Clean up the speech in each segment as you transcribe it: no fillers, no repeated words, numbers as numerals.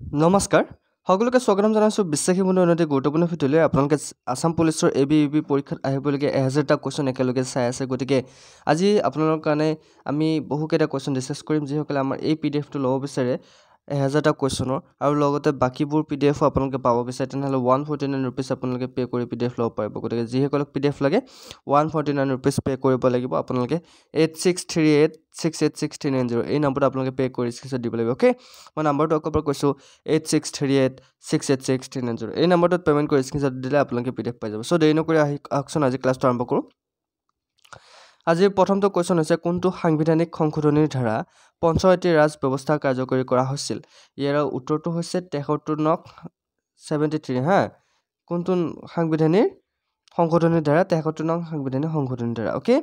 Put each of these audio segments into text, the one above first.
নমস্কাৰ সকলোকে স্বাগতম জনাইছো বিশ্বাসী বন্ধু উন্নতি গুৰুত্বপূৰ্ণ ভিডিঅ'লৈ আপোনালোকে আসাম পুলিচৰ এবি পৰীক্ষাত আহিবলগীয়া 1000টা কোৱেশ্চন একেলগে চাই আছে গতিকে আজি আপোনালোকৰ কাৰণে আমি বহুকেইটা কোৱেশ্চন ডিসকাস কৰিম যিসকলে আমাৰ এই পিডিএফটো ল'ব বিচাৰে 1000টা কোৱেশ্চনৰ আৰু লগতে বাকিবোৰ পিডিএফ আপোনালোকে পাব বিচাৰে তেনেহলে 149 रुपीस আপোনালোকে পে কৰি পিডিএফ ল'ব পাৰিব গতিকে যিসকলক পিডিএফ লাগে 149 रुपीस পে কৰিব লাগিব আপোনালোকে 8638686390 এই নম্বৰটো আপোনালোকে পে কৰি স্ক্ৰীনশ্বট দিব লাগিব ওকে মই নম্বৰটো আকৌ কৈছো 8638686390 এই নম্বৰটোত পেমেন্ট কৰি স্ক্ৰীনশ্বট দিলে আপোনালোকে পিডিএফ পাই যাব সো দেৰি নকৰি আহকচোন আজি ক্লাছটো আৰম্ভ কৰো আজিৰ প্ৰথমটো কোৱেশ্চন হৈছে কোনটো সাংবিধানিক সংশোধনীৰ ধাৰা পঞ্চায়তী ৰাজ ব্যৱস্থা কাৰ্যকৰী কৰা হৈছিল ইয়াৰ উত্তৰটো হৈছে 73 নং 73 হা কোনটো সাংবিধানিক সংশোধনীৰ ধাৰা 73 নং সাংবিধানিক সংশোধনীৰ ধাৰা ওকে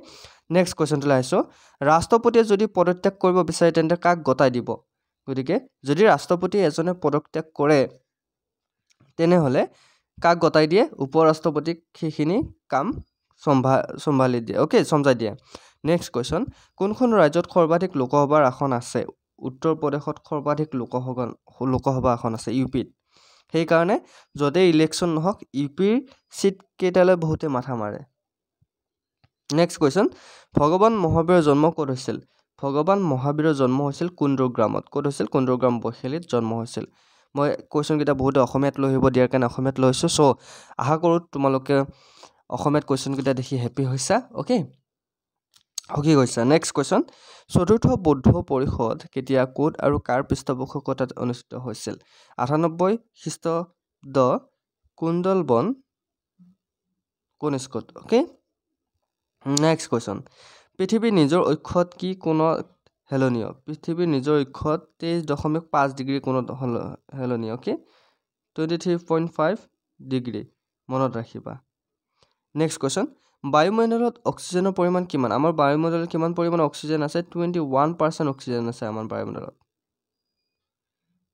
নেক্সট কোৱেশ্চনটো লাইছো ৰাষ্ট্ৰপতিয়ে যদি পদত্যাগ কৰিব বিচাৰে তেন্তে কাক গতাই দিব গতিকে যদি ৰাষ্ট্ৰপতি এজনে পদত্যাগ কৰে তেনেহলে কাক গতাই দিয়ে উপৰাষ্ট্ৰপতিক সেইখিনি কাম সম্ভালি দিয়ে ওকে সমজাই দিয়ে নেক্সট কোৱেশ্চন কোনখন ৰাজ্যত সৰ্বাধিক লোকসভাৰ আসন আছে উত্তৰ প্ৰদেশত সৰ্বাধিক লোকসভা আসন আছে ইউপিত সেই কাৰণে যদি ইলেকশন নহক ইউপিৰ সিট কেইটালৈ বহুতে মাথা মাৰে নেক্সট কোৱেশ্চন ভগৱান মহাবীৰৰ জন্ম ক'ত হৈছিল ভগৱান মহাবীৰৰ জন্ম হৈছিল কুণ্ডগ্ৰামত ক'ত হৈছিল কুণ্ডগ্ৰাম বৈশালীত জন্ম হৈছিল মই কোৱেশ্চন কেইটা বহুত অসমীয়াত লৈ আহিব দিয়াৰ কাৰণে অসমীয়াত লৈছো সো আশা কৰো তোমালোকে অসমীয়াত কোৱেশ্চন কেইটা দেখি হেপি হৈছা ওকে হকি গৈছা নেক্সট কোৱেশ্চন চতুৰ্থ বৌদ্ধ পৰিষদ কেতিয়া কোড আৰু কাৰ পৃষ্ঠপোষকতাত অনুষ্ঠিত হৈছিল 98 খ্ৰীষ্টাব্দ কুণ্ডলবন কনিষ্কত ওকে নেক্সট কোৱেশ্চন পৃথিৱীৰ নিজৰ অক্ষত কি কোণত হেলনীয় পৃথিৱীৰ নিজৰ অক্ষত 23.5 ডিগ্ৰী কোণত হেলনীয় ওকে 23.5 ডিগ্ৰী মনত ৰাখিবা নেক্সট কোৱেশ্চন বায়ুমণ্ডলত অক্সিজেনৰ পৰিমাণ কিমান আমাৰ বায়ুমণ্ডলত কিমান পৰিমাণ অক্সিজেন আছে 21% অক্সিজেন আছে আমাৰ বায়ুমণ্ডলত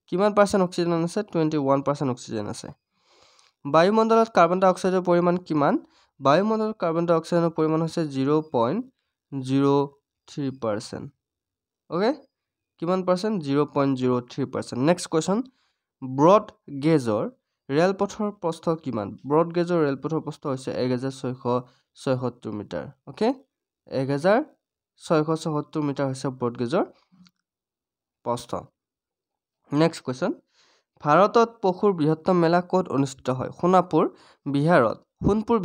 কিমান পাৰ্চেন্ট অক্সিজেন আছে 21% অক্সিজেন আছে বায়ুমণ্ডলত কাৰ্বন ডাই অক্সাইডৰ পৰিমাণ কিমান বায়ুমণ্ডলত কাৰ্বন ডাই অক্সাইডৰ পৰিমাণ হৈছে 0.03% ওকে কিমান পাৰ্চেন্ট 0.03% নেক্সট কোৱেশ্চন ব্ৰড গেজৰ ৰেলপথৰ প্ৰস্থ কিমান ব্ৰড গেজৰ ৰেলপথৰ প্ৰস্থ হৈছে 1676 মিটাৰ ওকে 1676 মিটাৰ হৈছে ব্ৰড গেজৰ প্ৰস্থ নেক্সট কোৱেশ্চন ভাৰতত পশুৰ বৃহত্তম মেলা ক'ত অনুষ্ঠিত হয় সোণপুৰ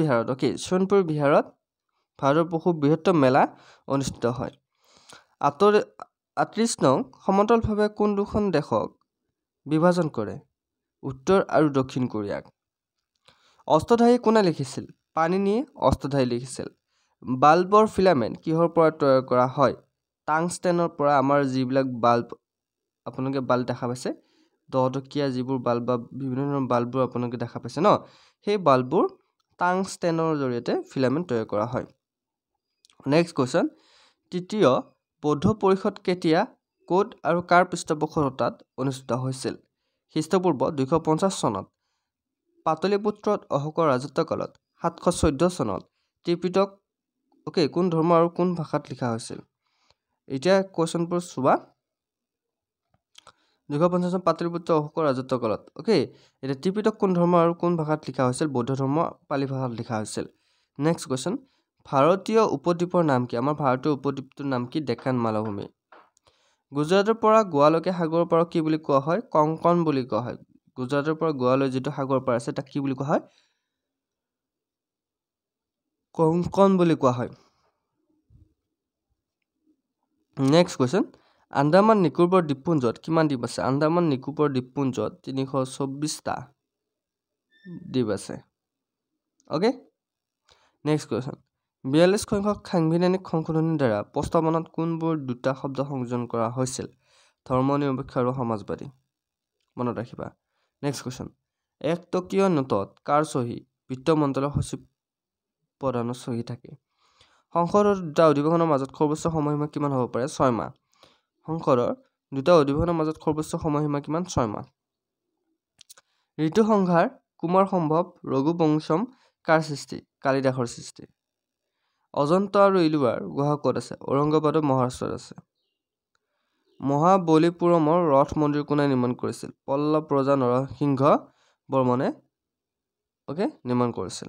বিহাৰত ওকে সোণপুৰ বিহাৰত ভাৰতৰ পশুৰ বৃহত্তম মেলা অনুষ্ঠিত হয় 38 নং সমতলভাৱে কোন দুখন দেশক বিভাজন কৰে উত্তৰ আৰু দক্ষিণ কোৰিয়াক অষ্টধাৰী কোনে লিখিছিল পানিনিয়ে অষ্টধাৰী লিখিছিল বাল্বৰ ফিলামেন্ট কিহৰ পৰা তৈয়াৰ কৰা হয় টাংষ্টেনৰ পৰা আমাৰ যিবিলাক বাল্ব আপোনালোকে বাল্ব দেখা পাইছে দহটকীয়া যিবোৰ বাল্ব বা বিভিন্ন ধৰণৰ বাল্ববোৰ আপোনালোকে দেখা পাইছে ন সেই বাল্ববোৰ টাংষ্টেনৰ জৰিয়তে ফিলামেন্ট তৈয়াৰ কৰা হয় নেক্সট কোৱেশ্চন তৃতীয় বৌদ্ধ পৰিষদ কেতিয়া কোড আৰু কাৰ পৃষ্ঠপোষকতাত অনুষ্ঠিত হৈছিল খ্ৰীষ্টপূৰ্ব 250 চনত পাটলিপুত্ৰত অশোকৰ ৰাজত্বকালত 714 চনত ত্ৰিপিটক ওকে কোন ধৰ্ম আৰু কোন ভাষাত লিখা হৈছিল এতিয়া কোৱেশ্চনবোৰ চোৱা 250 চনত পাটলিপুত্ৰ অশোকৰ ৰাজত্বকালত ওকে এটা ত্ৰিপিটক কোন ধৰ্ম আৰু কোন ভাষাত লিখা হৈছিল বৌদ্ধ ধৰ্ম পালি ভাষাত লিখা হৈছিল নেক্সট কোৱেশ্চন ভাৰতীয় উপদ্বীপৰ নাম কি আমাৰ ভাৰতীয় উপদ্বীপটোৰ নাম কি ডেকান মালভূমি গুজৰাটৰ পৰা গোৱালৈকে সাগৰৰ পাৰ কি বুলি কোৱা হয় কংকন বুলি কোৱা হয় গুজৰাটৰ পৰা গোৱালৈ যেটো সাগৰ পাৰ আছে তাক কি বুলি কোৱা হয় কংকন বুলি কোৱা হয় নেক্সট কোৱেশ্চন আন্দামান নিকোবৰ দ্বীপপুঞ্জত কিমান দ্বীপ আছে আন্দামান নিকোবৰ দ্বীপপুঞ্জত 324টা দ্বীপ আছে ওকে নেক্সট কোৱেশ্চন 42 সংখ্যক সাংবিধানিক সংশোধনীৰ দ্বাৰা প্ৰস্তাৱনাত কোনবোৰ দুটা শব্দ সংযোজন কৰা হৈছিল ধৰ্মনিৰপেক্ষ আৰু সমাজবাদী মনত ৰাখিবা নেক্সট কোৱেশ্চন এক টকীয় নোটত কাৰ সহি বিত্ত মন্ত্ৰালয়ৰ সচিব প্ৰধানৰ সহি থাকে সংসদৰ দুটা অধিৱেশনৰ মাজত সৰ্বোচ্চ সময়সীমা কিমান হ'ব পাৰে 6 মাহ সংসদৰ দুটা অধিৱেশনৰ মাজত সৰ্বোচ্চ সময়সীমা কিমান 6 মাহ ঋতু সংহাৰ কুমাৰ সম্ভৱ ৰঘুবংশম কাৰ সৃষ্টি কালিদাসৰ সৃষ্টি অজন্তা আৰু ইলুৱাৰ গুহা ক'ত আছে ঔৰংগাবাদৰ মহাৰাষ্ট্ৰত আছে মহাবলীপুৰমৰ ৰথ মন্দিৰ কোনে নিৰ্মাণ কৰিছিল পল্লৱ ৰজা নৰসিংহ বৰ্মনে নিৰ্মাণ কৰিছিল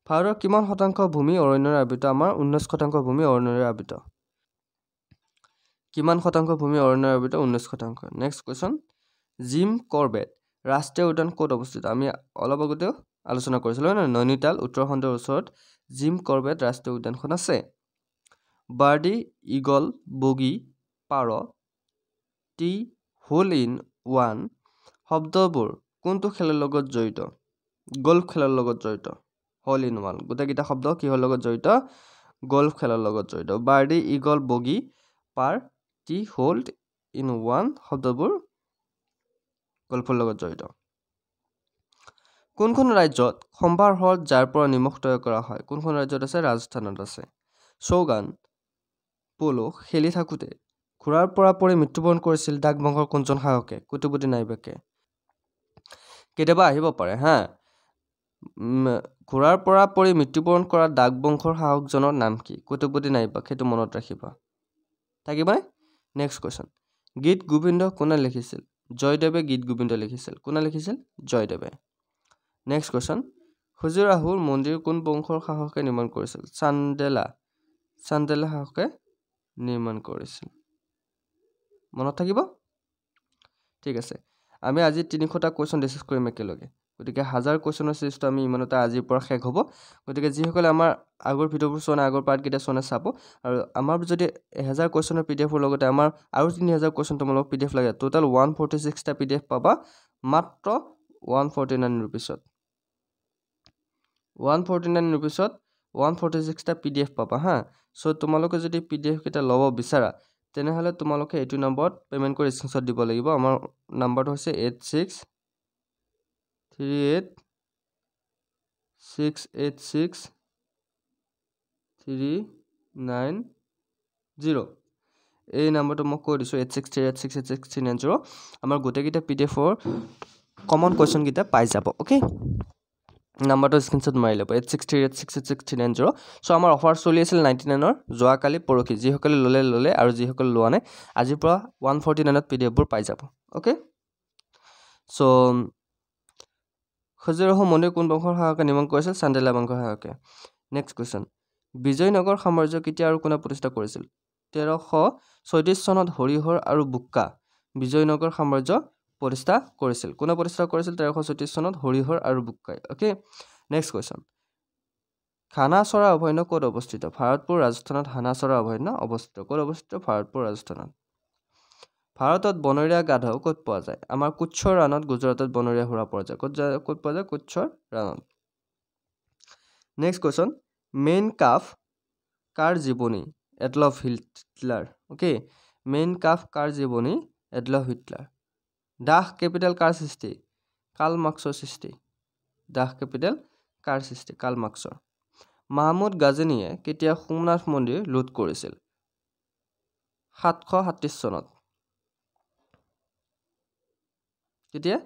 ভাৰতৰ কিমান শতাংশ ভূমি অৰণ্যৰে আবৃত আমাৰ 19% ভূমি অৰণ্যৰে আবৃত কিমান শতাংশ ভূমি অৰণ্যৰে আবৃত 19% নেক্সট কোৱেশ্চন জিম কৰবেট ৰাষ্ট্ৰীয় উদ্যান ক'ত অৱস্থিত আমি অলপ আগতে আলোচনা কৰিছিলো নৈনিতাল উত্তৰাখণ্ডৰ ওচৰত জিম কৰবেট ৰাষ্ট্ৰীয় উদ্যানখন আছে বাৰ্ডি ইগল বগী পাৰ টি হোল ইন ওৱান শব্দবোৰ কোনটো খেলৰ লগত জড়িত গল্ফ খেলৰ লগত জড়িত হোল ইন ওৱান গোটেইকেইটা শব্দ কিহৰ লগত জড়িত গল্ফ খেলৰ লগত জড়িত বাৰ্ডি ইগল বগী পাৰ টি হোল ইন ওৱান শব্দবোৰ গল্ফৰ লগত জড়িত কোনখন ৰাজ্যত সম্ভাৰ হ্ৰদ যাৰ পৰা নিমখ তৈয়াৰ কৰা হয় কোনখন ৰাজ্যত আছে ৰাজস্থানত আছে চৌগান পলো খেলি থাকোঁতে ঘোঁৰাৰ পৰা পৰি মৃত্যুবৰণ কৰিছিল ডাক বংশৰ কোনজন শাসকে কুতুবুদ্দিন আইবকে কেতিয়াবা আহিব পাৰে হা ঘোঁৰাৰ পৰা পৰি মৃত্যুবৰণ কৰা ডাক বংশৰ শাসকজনৰ নাম কি কুতুবুদ্দিন আইবক সেইটো মনত ৰাখিবা থাকিবনে নেক্সট কোৱেশ্চন গীত গোবিন্দ কোনে লিখিছিল জয়দেৱে গীত গোবিন্দ লিখিছিল কোনে লিখিছিল জয়দেৱে নেক্সট কোৱেশ্চন খুজুৰাহোৰ মন্দিৰ কোন বংশৰ শাসকে নিৰ্মাণ কৰিছিল চান্দেলা শাসকে নিৰ্মাণ কৰিছিল মনত থাকিব ঠিক আছে আমি আজি 300টা কোৱেশ্চন ডিসকাস কৰিম একেলগে গতিকে 1000 কোৱেশ্চনৰ সিৰিজটো আমি ইমানতে আজিৰ পৰা শেষ হ'ব গতিকে যিসকলে আমাৰ আগৰ ভিডিঅ'বোৰ চোৱা নাই আগৰ পাৰ্টকেইটা চোৱা নাই চাব আৰু আমাৰ যদি 1000 কোৱেশ্চনৰ পিডিএফৰ লগতে আমাৰ আৰু 3000 কোৱেশ্চন তোমালোকক পিডিএফ লাগে টোটাল 146টা পিডিএফ পাবা মাত্ৰ 149 रुपीसত 149 रुपीसत 146টা পিডিএফ পাবা হা সো তোমালোকে যদি পিডিএফ কেইটা ল'ব বিচাৰা তেনেহলে তোমালোকে এইটো নম্বৰত পেমেন্ট কৰি স্ক্ৰিনশ্বট দিব লাগিব আমাৰ নম্বৰটো হৈছে 8638686390 এই নম্বৰটো মই কৈ দিছো 8638686390 আমাৰ গোটেইকেইটা পিডিএফৰ কমন কোৱেশ্চন কেইটা পাই যাব ওকে নম্বৰটো স্ক্ৰিনশ্বট মাৰি ল'ব 8638686390 সো আমাৰ অফাৰ চলি আছিল 99 ৰ যোৱা কালি পৰখি যিসকলে ললে আৰু যিসকলে লোৱা নাই আজিৰ পৰা 149 ত পিডিএফ বোৰ পাই যাব ওকে সো খুজুৰাহো মন্দিৰ কোন বংশৰ শাসকে নিৰ্মাণ কৰিছিল চান্দেলা বংশৰ শাসকে নেক্সট কোৱেশ্চন বিজয়নগৰ সাম্ৰাজ্য কেতিয়া আৰু কোনে প্ৰতিষ্ঠা কৰিছিল 1336 চনত হৰিহৰ আৰু বুক্কা বিজয়নগৰ সাম্ৰাজ্য প্ৰতিষ্ঠা কৰিছিল কোনে প্ৰতিষ্ঠা কৰিছিল 1336 চনত হৰিহৰ আৰু বুক্কাই ওকে নেক্সট কোৱেশ্চন খানাচৰা অভয়াৰণ্য ক'ত অৱস্থিত ভাৰতপুৰ ৰাজস্থানত খানাচৰা অভয়াৰণ্য অৱস্থিত ক'ত অৱস্থিত ভাৰতপুৰ ৰাজস্থানত ভাৰতত বনৰীয়া গাধ ক'ত পোৱা যায় আমাৰ কুচ্চৰ ৰাণত গুজৰাটত বনৰীয়া ঘোঁৰা পোৱা যায় ক'ত পোৱা যায় কুচ্চৰ ৰাণত নেক্সট কোৱেশ্চন মেইন কাফ কাৰ জীৱনী Adolf Hitler okay Mein Kampf কাৰ জীৱনী এডলফ হিটলাৰ ডাক কেপিটেল কাৰ সৃষ্টি কাৰ্ল মাৰ্ক্সৰ সৃষ্টি ডাক কেপিটেল কাৰ সৃষ্টি কাৰ্ল মাৰ্ক্সৰ মাহমুদ গাজনীয়ে কেতিয়া সোমনাথ মন্দিৰ লুট কৰিছিল 736 চনত কেতিয়া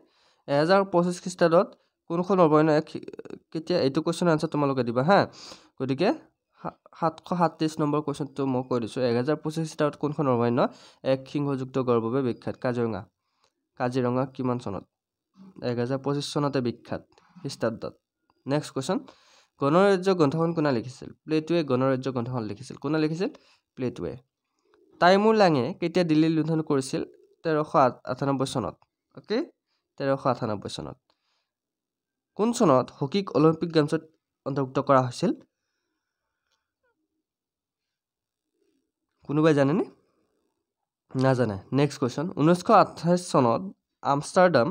1025 খ্ৰীষ্টাব্দত কোনখন অভয়াৰণ্য কেতিয়া এইটো কোৱেশ্চন আনসাৰ তোমালোকে দিবা হা গতিকে 737 নম্বৰ কোৱেশ্চনটো মই কৈ দিছো 1025 খ্ৰীষ্টাব্দত কোনখন অভয়াৰণ্য এক সিংহযুক্ত গড়ৰ বাবে বিখ্যাত কাজিৰঙা কিমান চনত 1025 চনতে বিখ্যাত খ্ৰীষ্টাব্দত নেক্সট কোৱেশ্চন গণৰাজ্য গ্ৰন্থখন কোনে লিখিছিল প্লেটোৱে গণৰাজ্য গ্ৰন্থখন লিখিছিল কোনে লিখিছিল প্লেটোৱে তাইমুৰ লাঙে কেতিয়া দিল্লী লুণ্ঠন কৰিছিল 1398 চনত ওকে 1398 চনত কোন চনত হকিক অলিম্পিক গেমছত অন্তৰ্ভুক্ত কৰা হৈছিল কোনোবাই জানেনে নাজানে নেক্সট কোৱেশ্চন 1928 চনত আমষ্টাৰডাম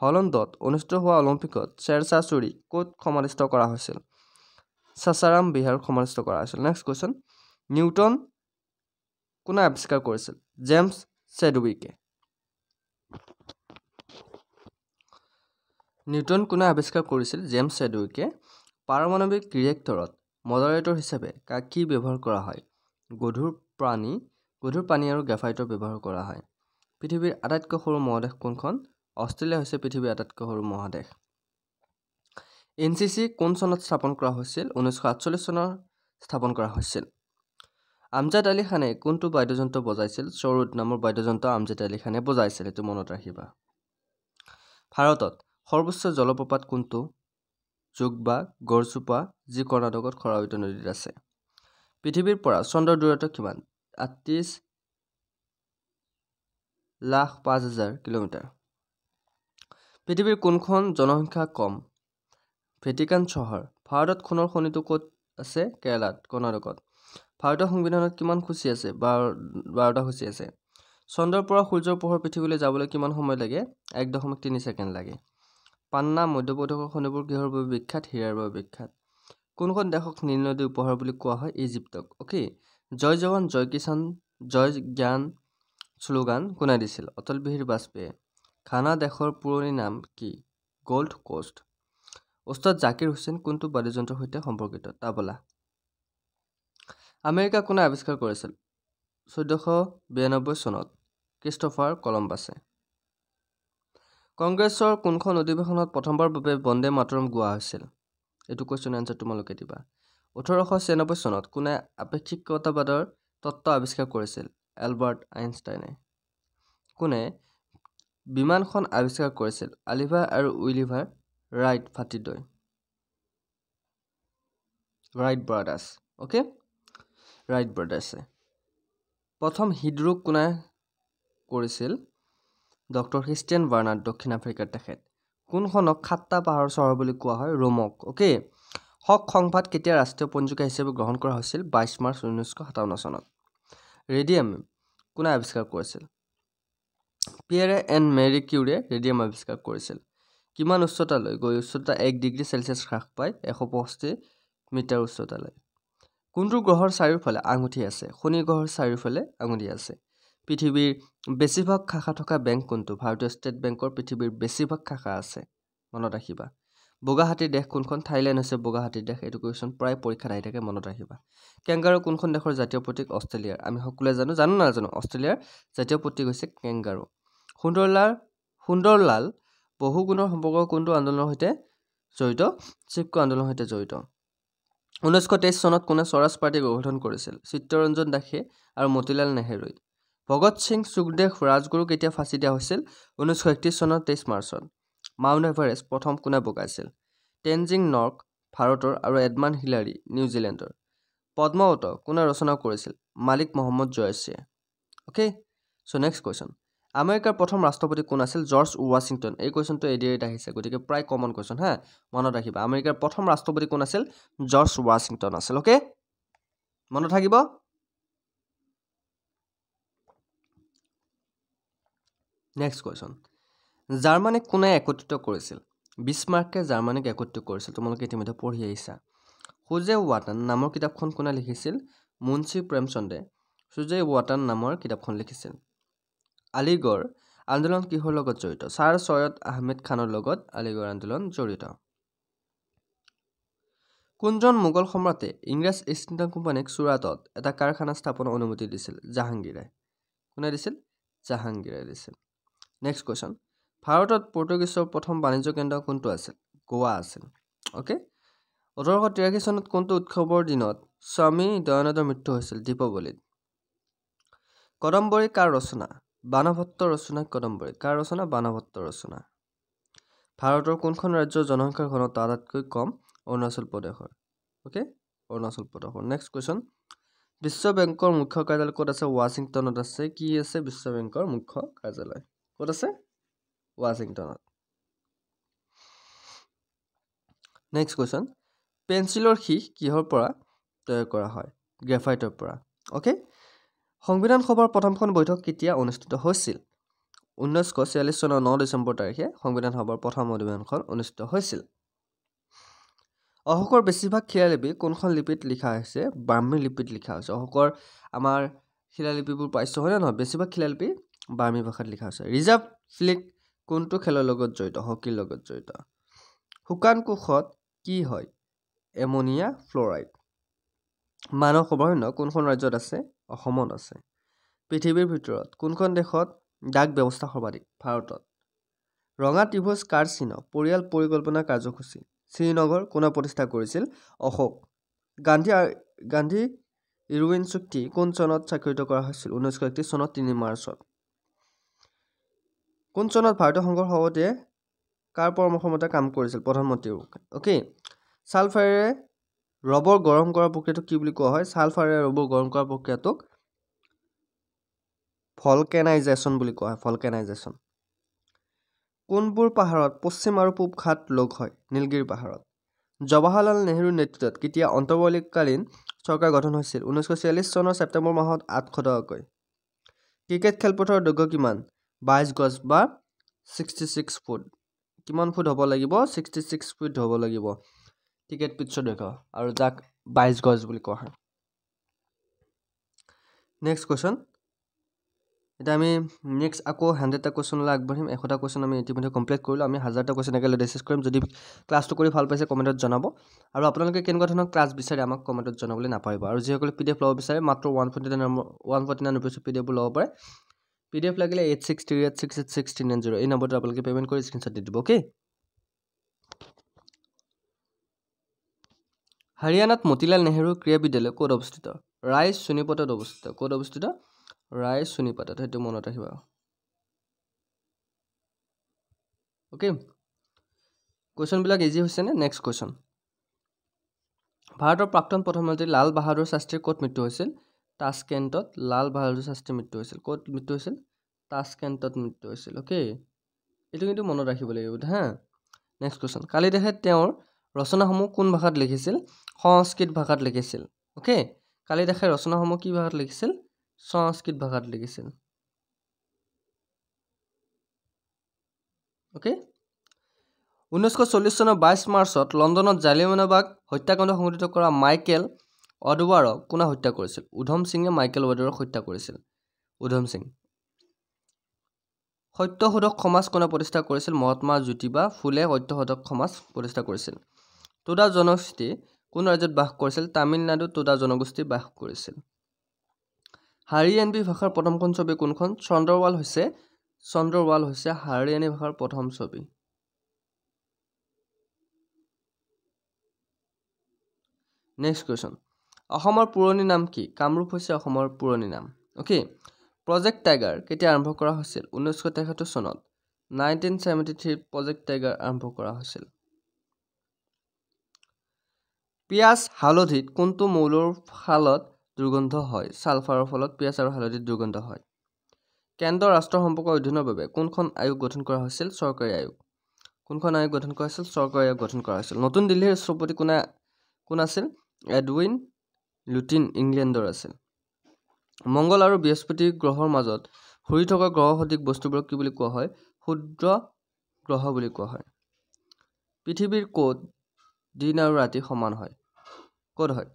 হলণ্ডত অনুষ্ঠিত হোৱা অলিম্পিকত শ্বেৰশাহ চুৰি ক'ত সমাধিস্থ কৰা হৈছিল সাসাৰাম বিহাৰত সমাধিস্থ কৰা হৈছিল নেক্সট কোৱেশ্চন নিউটন কোনে আৱিষ্কাৰ কৰিছিল জেমছ চেডউইকে নিউটন কোনে আৱিষ্কাৰ কৰিছিল জেমছ চেডউইকে পাৰমাণৱিক ৰিয়েক্টৰত মডাৰেটৰ হিচাপে কি ব্যৱহাৰ কৰা হয় গধুৰ পানী আৰু গ্ৰাফাইটৰ ব্যৱহাৰ কৰা হয় পৃথিৱীৰ আটাইতকৈ সৰু মহাদেশ কোনখন অষ্ট্ৰেলিয়া হৈছে পৃথিৱীৰ আটাইতকৈ সৰু মহাদেশ এনচিচি কোন চনত স্থাপন কৰা হৈছিল 1948 চনত স্থাপন কৰা হৈছিল আমজাদ আলী খানে কোনটো বাদ্যযন্ত্ৰ বজাইছিল সৰুদ নামৰ বাদ্যযন্ত্ৰ আমজাদ আলী খানে বজাইছিল এইটো মনত ৰাখিবা ভাৰতত সৰ্বোচ্চ জলপ্ৰপাত কোনটো যোগবা গড়চুপা যি কৰ্ণাটকত খৰাৱিত নদীত আছে পৃথিৱীৰ পৰা চন্দ্ৰৰ দূৰত্ব কিমান 38,05,000 কিলোমিটাৰ পৃথিৱীৰ কোনখন জনসংখ্যা কম ভেটিকান চহৰ ভাৰতত সোণৰ খনিটো ক'ত আছে কেৰালাত কৰ্ণাটকত ভাৰতৰ সংবিধানত কিমান সূচী আছে 12টা সূচী আছে চন্দ্ৰৰ পৰা সূৰ্যৰ পোহৰ পৃথিৱীলৈ যাবলৈ কিমান সময় লাগে 1.3 ছেকেণ্ড লাগে পান্না মধ্যপ্ৰদেশৰ খনিবোৰ কিহৰ বাবে বিখ্যাত হীৰাৰ বাবে বিখ্যাত কোনখন দেশক নীল নদী উপহাৰ বুলি কোৱা হয় ইজিপ্তক ওকে জয় জৱান জয় কিষাণ জয় জ্ঞান স্লোগান কোনে দিছিল অটল বিহাৰী বাজপেয়ীয়ে ঘানা দেশৰ পুৰণি নাম কি গোল্ড কোষ্ট ওস্তাদ জাকিৰ হুছেইন কোনটো বাদ্যযন্ত্ৰৰ সৈতে সম্পৰ্কিত তাবলা আমেৰিকা কোনে আৱিষ্কাৰ কৰিছিল 1492 চনত ক্ৰিষ্টফাৰ কলম্বাছে কংগ্ৰেছৰ কোনখন অধিৱেশনত প্ৰথমবাৰ বাবে বন্দে মাতৰম গোৱা হৈছিল এইটো কোৱেশ্চন আনসাৰ তোমালোকে দিবা 1896 চনত কোনে আপেক্ষিকতাবাদৰ তত্ত্ব আৱিষ্কাৰ কৰিছিল এলবাৰ্ট আইনষ্টাইনে কোনে বিমানখন আৱিষ্কাৰ কৰিছিল অলিভাৰ আৰু উইলিভাৰ ৰাইট ভাতৃদ্বয় ৰাইট ব্ৰাদাৰ্ছ ওকে ৰাইট ব্ৰাদাৰ্ছে প্ৰথম হৃদৰোগ কোনে কৰিছিল ডক্টৰ খ্ৰীষ্টিয়ান বাৰ্নাৰ্ড দক্ষিণ আফ্ৰিকাৰ তেখেত কোনখনক খাট্টা পাহাৰৰ চহৰ বুলি কোৱা হয় ৰোমক ওকে হক সংবাদ কেতিয়া ৰাষ্ট্ৰীয় পঞ্জিকা হিচাপে গ্ৰহণ কৰা হৈছিল 22 মাৰ্চ 1957 চনত ৰেডিয়াম কোনে আৱিষ্কাৰ কৰিছিল পিয়েৰে এণ্ড মেৰী কিউৰে ৰেডিয়াম আৱিষ্কাৰ কৰিছিল কিমান উচ্চতালৈ গৈ উচ্চতা 1 ডিগ্ৰী চেলছিয়াছ হ্ৰাস পায় 165 মিটাৰ উচ্চতালৈ কোনটো গ্ৰহৰ চাৰিওফালে আঙুঠি আছে শনি গ্ৰহৰ চাৰিওফালে আঙুঠি আছে পৃথিৱীৰ বেছিভাগ শাখা থকা বেংক কোনটো ভাৰতীয় ষ্টেট বেংকৰ পৃথিৱীৰ বেছিভাগ শাখা আছে মনত ৰাখিবা বগাহাতীৰ দেশ কোনখন থাইলেণ্ড হৈছে বগাহাতীৰ দেশ এইটো কুৱেশ্যন প্ৰায় পৰীক্ষাত আহি থাকে মনত ৰাখিবা কেংগাৰু কোনখন দেশৰ জাতীয় প্ৰতীক অষ্ট্ৰেলিয়াৰ আমি সকলোৱে জানো নাজানো অষ্ট্ৰেলিয়াৰ জাতীয় প্ৰতীক হৈছে কেংগাৰু সুন্দৰলাল বহুগুণৰ সম্পৰ্ক কোনটো আন্দোলনৰ সৈতে জড়িত চিপকো আন্দোলনৰ সৈতে জড়িত 1923 চনত কোনে স্বৰাজ পাৰ্টি গঠন কৰিছিল চিত্তৰঞ্জন দাসে আৰু মতিলাল নেহেৰুই ভগত সিং সুখদেৱ ৰাজগুৰু কেতিয়া ফাঁচি দিয়া হৈছিল 1931 চনৰ 23 মাৰ্চত মাউণ্ট এভাৰেষ্ট প্ৰথম কোনে বগাইছিল টেনজিং নৰ্ক ভাৰতৰ আৰু এডমাণ্ড হিলাৰী নিউজিলেণ্ডৰ পদ্মাৱত কোনে ৰচনা কৰিছিল মালিক মহম্মদ জয়ছীয়ে ওকে সো নেক্সট কুৱেশ্যন আমেৰিকাৰ প্ৰথম ৰাষ্ট্ৰপতি কোন আছিল জৰ্জ ৱাশ্বিংটন এই কুৱেশ্যনটো এডিআইত আহিছে গতিকে প্ৰায় কমন কুৱেশ্যন হা মনত ৰাখিবা আমেৰিকাৰ প্ৰথম ৰাষ্ট্ৰপতি কোন আছিল জৰ্জ ৱাশ্বিংটন আছিল ওকে মনত থাকিব নেক্সট কুৱেশ্যন জাৰ্মানীক কোনে একত্ৰিত কৰিছিল বিছমাৰ্কে জাৰ্মানীক একত্ৰিত কৰিছিল তোমালোকে ইতিমধ্যে পঢ়ি আহিছা সুজে ৱাটান নামৰ কিতাপখন কোনে লিখিছিল মুন্সী প্ৰেমচন্দে সুজে ৱাটান নামৰ কিতাপখন লিখিছিল আলিগড় আন্দোলন কিহৰ লগত জড়িত ছাৰ সৈয়দ আহমেদ খানৰ লগত আলিগড় আন্দোলন জড়িত কোনজন মোগল সম্ৰাটে ইংৰাজ ইষ্ট ইণ্ডিয়া কোম্পানীক চুৰাটত এটা কাৰখানা স্থাপনৰ অনুমতি দিছিল জাহাংগীৰে কোনে দিছিল জাহাংগীৰে দিছিল নেক্সট কুৱেশ্যন ভাৰতত পৰ্তুগীজৰ প্ৰথম বাণিজ্য কেন্দ্ৰ কোনটো আছিল গোৱা আছিল ওকে 1883 চনত কোনটো উৎসৱৰ দিনত স্বামী দয়ানন্দৰ মৃত্যু হৈছিল দীপাৱলীত কদম্বৰী কাৰ ৰচনা বাণভট্ট ৰচনা কদম্বৰী কাৰ ৰচনা বাণভট্ট ৰচনা ভাৰতৰ কোনখন ৰাজ্যৰ জনসংখ্যাৰ ঘনত্ব আটাইতকৈ কম অৰুণাচল প্ৰদেশৰ ওকে অৰুণাচল প্ৰদেশৰ নেক্সট কুৱেশ্যন বিশ্ব বেংকৰ মুখ্য কাৰ্যালয় ক'ত আছে ৱাশ্বিংটনত আছে কি আছে বিশ্ব বেংকৰ মুখ্য কাৰ্যালয় ক'ত আছে ৱাশ্বিংটনত নেক্সট কুৱেশ্যন পেন্সিলৰ সীহ কিহৰ পৰা তৈয়াৰ কৰা হয় গ্ৰেফাইটৰ পৰা ওকে সংবিধান সভাৰ প্ৰথমখন বৈঠক কেতিয়া অনুষ্ঠিত হৈছিল 1946 চনৰ 9 ডিচেম্বৰ তাৰিখে সংবিধান সভাৰ প্ৰথম অধিৱেশনখন অনুষ্ঠিত হৈছিল অশোকৰ বেছিভাগ শিলালিপি কোনখন লিপিত লিখা হৈছে বাৰ্মী লিপিত লিখা হৈছে অশোকৰ আমাৰ শিলালিপিবোৰ পাইছো হয় নহয় বেছিভাগ শিলালিপি বাৰ্মী ভাষাত লিখা হৈছে ৰিজাৰ্ভ ফ্লিক কোনটো খেলৰ লগত জড়িত হকিৰ লগত জড়িত শুকান কোষত কি হয় এমোনিয়া ফ্লৰাইড মানৱ অভয়াৰণ্য কোনখন ৰাজ্যত আছে অসমত আছে পৃথিৱীৰ ভিতৰত কোনখন দেশত ডাক ব্যৱস্থা সৰ্বাধিক ভাৰতত ৰঙা ত্ৰিভুজ কাৰ চিহ্ন পৰিয়াল পৰিকল্পনা কাৰ্যসূচী শ্ৰীনগৰ কোনে প্ৰতিষ্ঠা কৰিছিল অশোক গান্ধী ইৰউইন চুক্তি কোন চনত স্বাক্ষৰিত কৰা হৈছিল 1931 চনত 3 মাৰ্চত কোন চনত ভাৰতীয় সংঘৰ সভাপতিয়ে কাৰ পৰামৰ্শ মতে কাম কৰিছিল প্ৰধানমন্ত্ৰীৰ ওকে ছালফাৰেৰে ৰবৰ গৰম কৰা প্ৰক্ৰিয়াটো কি বুলি কোৱা হয় ছালফাৰেৰে ৰবৰ গৰম কৰা প্ৰক্ৰিয়াটোক ভলকেনাইজেশ্যন বুলি কোৱা হয় ভলকেনাইজেশ্যন কোনবোৰ পাহাৰত পশ্চিম আৰু পূব ঘাট লগ হয় নীলগিৰি পাহাৰত জৱাহৰলাল নেহৰুৰ নেতৃত্বত কেতিয়া অন্তৰ্বৰ্তীকালীন চৰকাৰ গঠন হৈছিল 1946 চনৰ ছেপ্টেম্বৰ মাহত 8 টকাকৈ ক্ৰিকেট খেলপথাৰৰ দৈৰ্ঘ্য কিমান 22 গজ বা 66 ফুট কিমান ফুট হ'ব লাগিব 66 ফুট হ'ব লাগিব ক্ৰিকেট পিটছৰ দৈৰ্ঘ্য আৰু যাক 22 গজ বুলি কোৱা হয় নেক্সট কোৱেশ্চন এটা আমি নেক্সট আকৌ 100টা কোৱেশ্চনলৈ আগবাঢ়িম 100টা কোৱেশ্চন আমি ইতিমধ্যে কমপ্লিট কৰিলো আমি 1000টা কোৱেশ্চন একেলগে ডিছকাছ কৰিম যদি ক্লাছটো কৰি ভাল পাইছে কমেণ্টত জনাব আৰু আপোনালোকে কেনেকুৱা ধৰণৰ ক্লাছ বিচাৰে আমাক কমেণ্টত জনাবলৈ নাপাহৰিব আৰু যিসকলে PDF ল'ব বিচাৰে মাত্ৰ 149 rupees PDF ল'ব পাৰে PDF লাগিলে 8638668690 এই নম্বৰটো আপোনালোকে পেমেণ্ট কৰি স্ক্ৰীনশ্বট দি দিব ওকে হাৰিয়ানাত মতিলাল নেহৰু ক্ৰীড়া বিদ্যালয় ক'ত অৱস্থিত ৰায় সোনিপতত অৱস্থিত ক'ত অৱস্থিত ৰায় সোনিপতত সেইটো মনত ৰাখিবা ওকে কোৱেশ্চন বিলাক ইজি হৈছে নে নেক্সট কোৱেশ্চন ভাৰতৰ প্ৰাক্তন প্ৰধানমন্ত্ৰী লাল বাহাদুৰ শাস্ত্ৰীৰ ক'ত মৃত্যু হৈছিল তাস্কেণ্টত লাল বাহাদুৰ শাস্ত্ৰীৰ মৃত্যু হৈছিল ক'ত মৃত্যু হৈছিল তাস্কেণ্টত মৃত্যু হৈছিল ওকে এইটো কিন্তু মনত ৰাখিব লাগিব হা নেক্সট কোৱেশ্চন কালিদাসে তেওঁৰ ৰচনাসমূহ কোন ভাষাত লিখিছিল সংস্কৃত ভাষাত লিখিছিল ওকে কালিদাসে ৰচনাসমূহ কি ভাষাত লিখিছিল সংস্কৃত ভাষাত লিখিছিল ওকে 1940 চনৰ 22 মাৰ্চত লণ্ডনত জালিয়ানৱালাবাগ হত্যাকাণ্ড সংঘটিত কৰা মাইকেল অডৱাৰক কোনে হত্যা কৰিছিল উধম সিঙে মাইকেল অডৱাৰক হত্যা কৰিছিল উধম সিং সত্যশোধক সমাজ কোনে প্ৰতিষ্ঠা কৰিছিল মহাত্মা জ্যোতিবা ফুলে সত্যশোধক সমাজ প্ৰতিষ্ঠা কৰিছিল তোডা জনগোষ্ঠী কোন ৰাজ্যত বাস কৰিছিল তামিলনাডু তোডা জনগোষ্ঠী বাস কৰিছিল হাৰিয়ানবী ভাষাৰ প্ৰথমখন ছবি কোনখন চন্দ্ৰৱাল হৈছে হাৰিয়ানী ভাষাৰ প্ৰথম ছবি নেক্সট কোৱেশ্চন অসমৰ পুৰণি নাম কি কামৰূপ হৈছে অসমৰ পুৰণি নাম ওকে প্ৰজেক্ট টাইগাৰ কেতিয়া আৰম্ভ কৰা হৈছিল 1973 চনত 1973 প্ৰজেক্ট টাইগাৰ আৰম্ভ কৰা হৈছিল পিয়াজ হালধিত কোনটো মৌলৰ ফালত দুৰ্গন্ধ হয় সালফাৰৰ ফলত পিয়াজ আৰু হালধিত দুৰ্গন্ধ হয় কেন্দ্ৰ ৰাষ্ট্ৰ সম্পৰ্ক অধ্যয়নৰ বাবে কোনখন আয়োগ গঠন কৰা হৈছিল চৰকাৰী আয়োগ কোনখন আয়োগ গঠন কৰা হৈছিল চৰকাৰী আয়োগ গঠন কৰা হৈছিল নতুন দিল্লীৰ ৰাষ্ট্ৰপতি কোন আছিল এডউইন লুটিন ইংলেণ্ডৰ আছিল মংগল আৰু বৃহস্পতি গ্ৰহৰ মাজত ঘূৰি থকা গ্ৰহ সদৃশ বস্তুবোৰক কি বুলি কোৱা হয় ক্ষুদ্ৰ গ্ৰহ বুলি কোৱা হয় পৃথিৱীৰ ক'ত দিন আৰু ৰাতি সমান হয় ক'ত হয়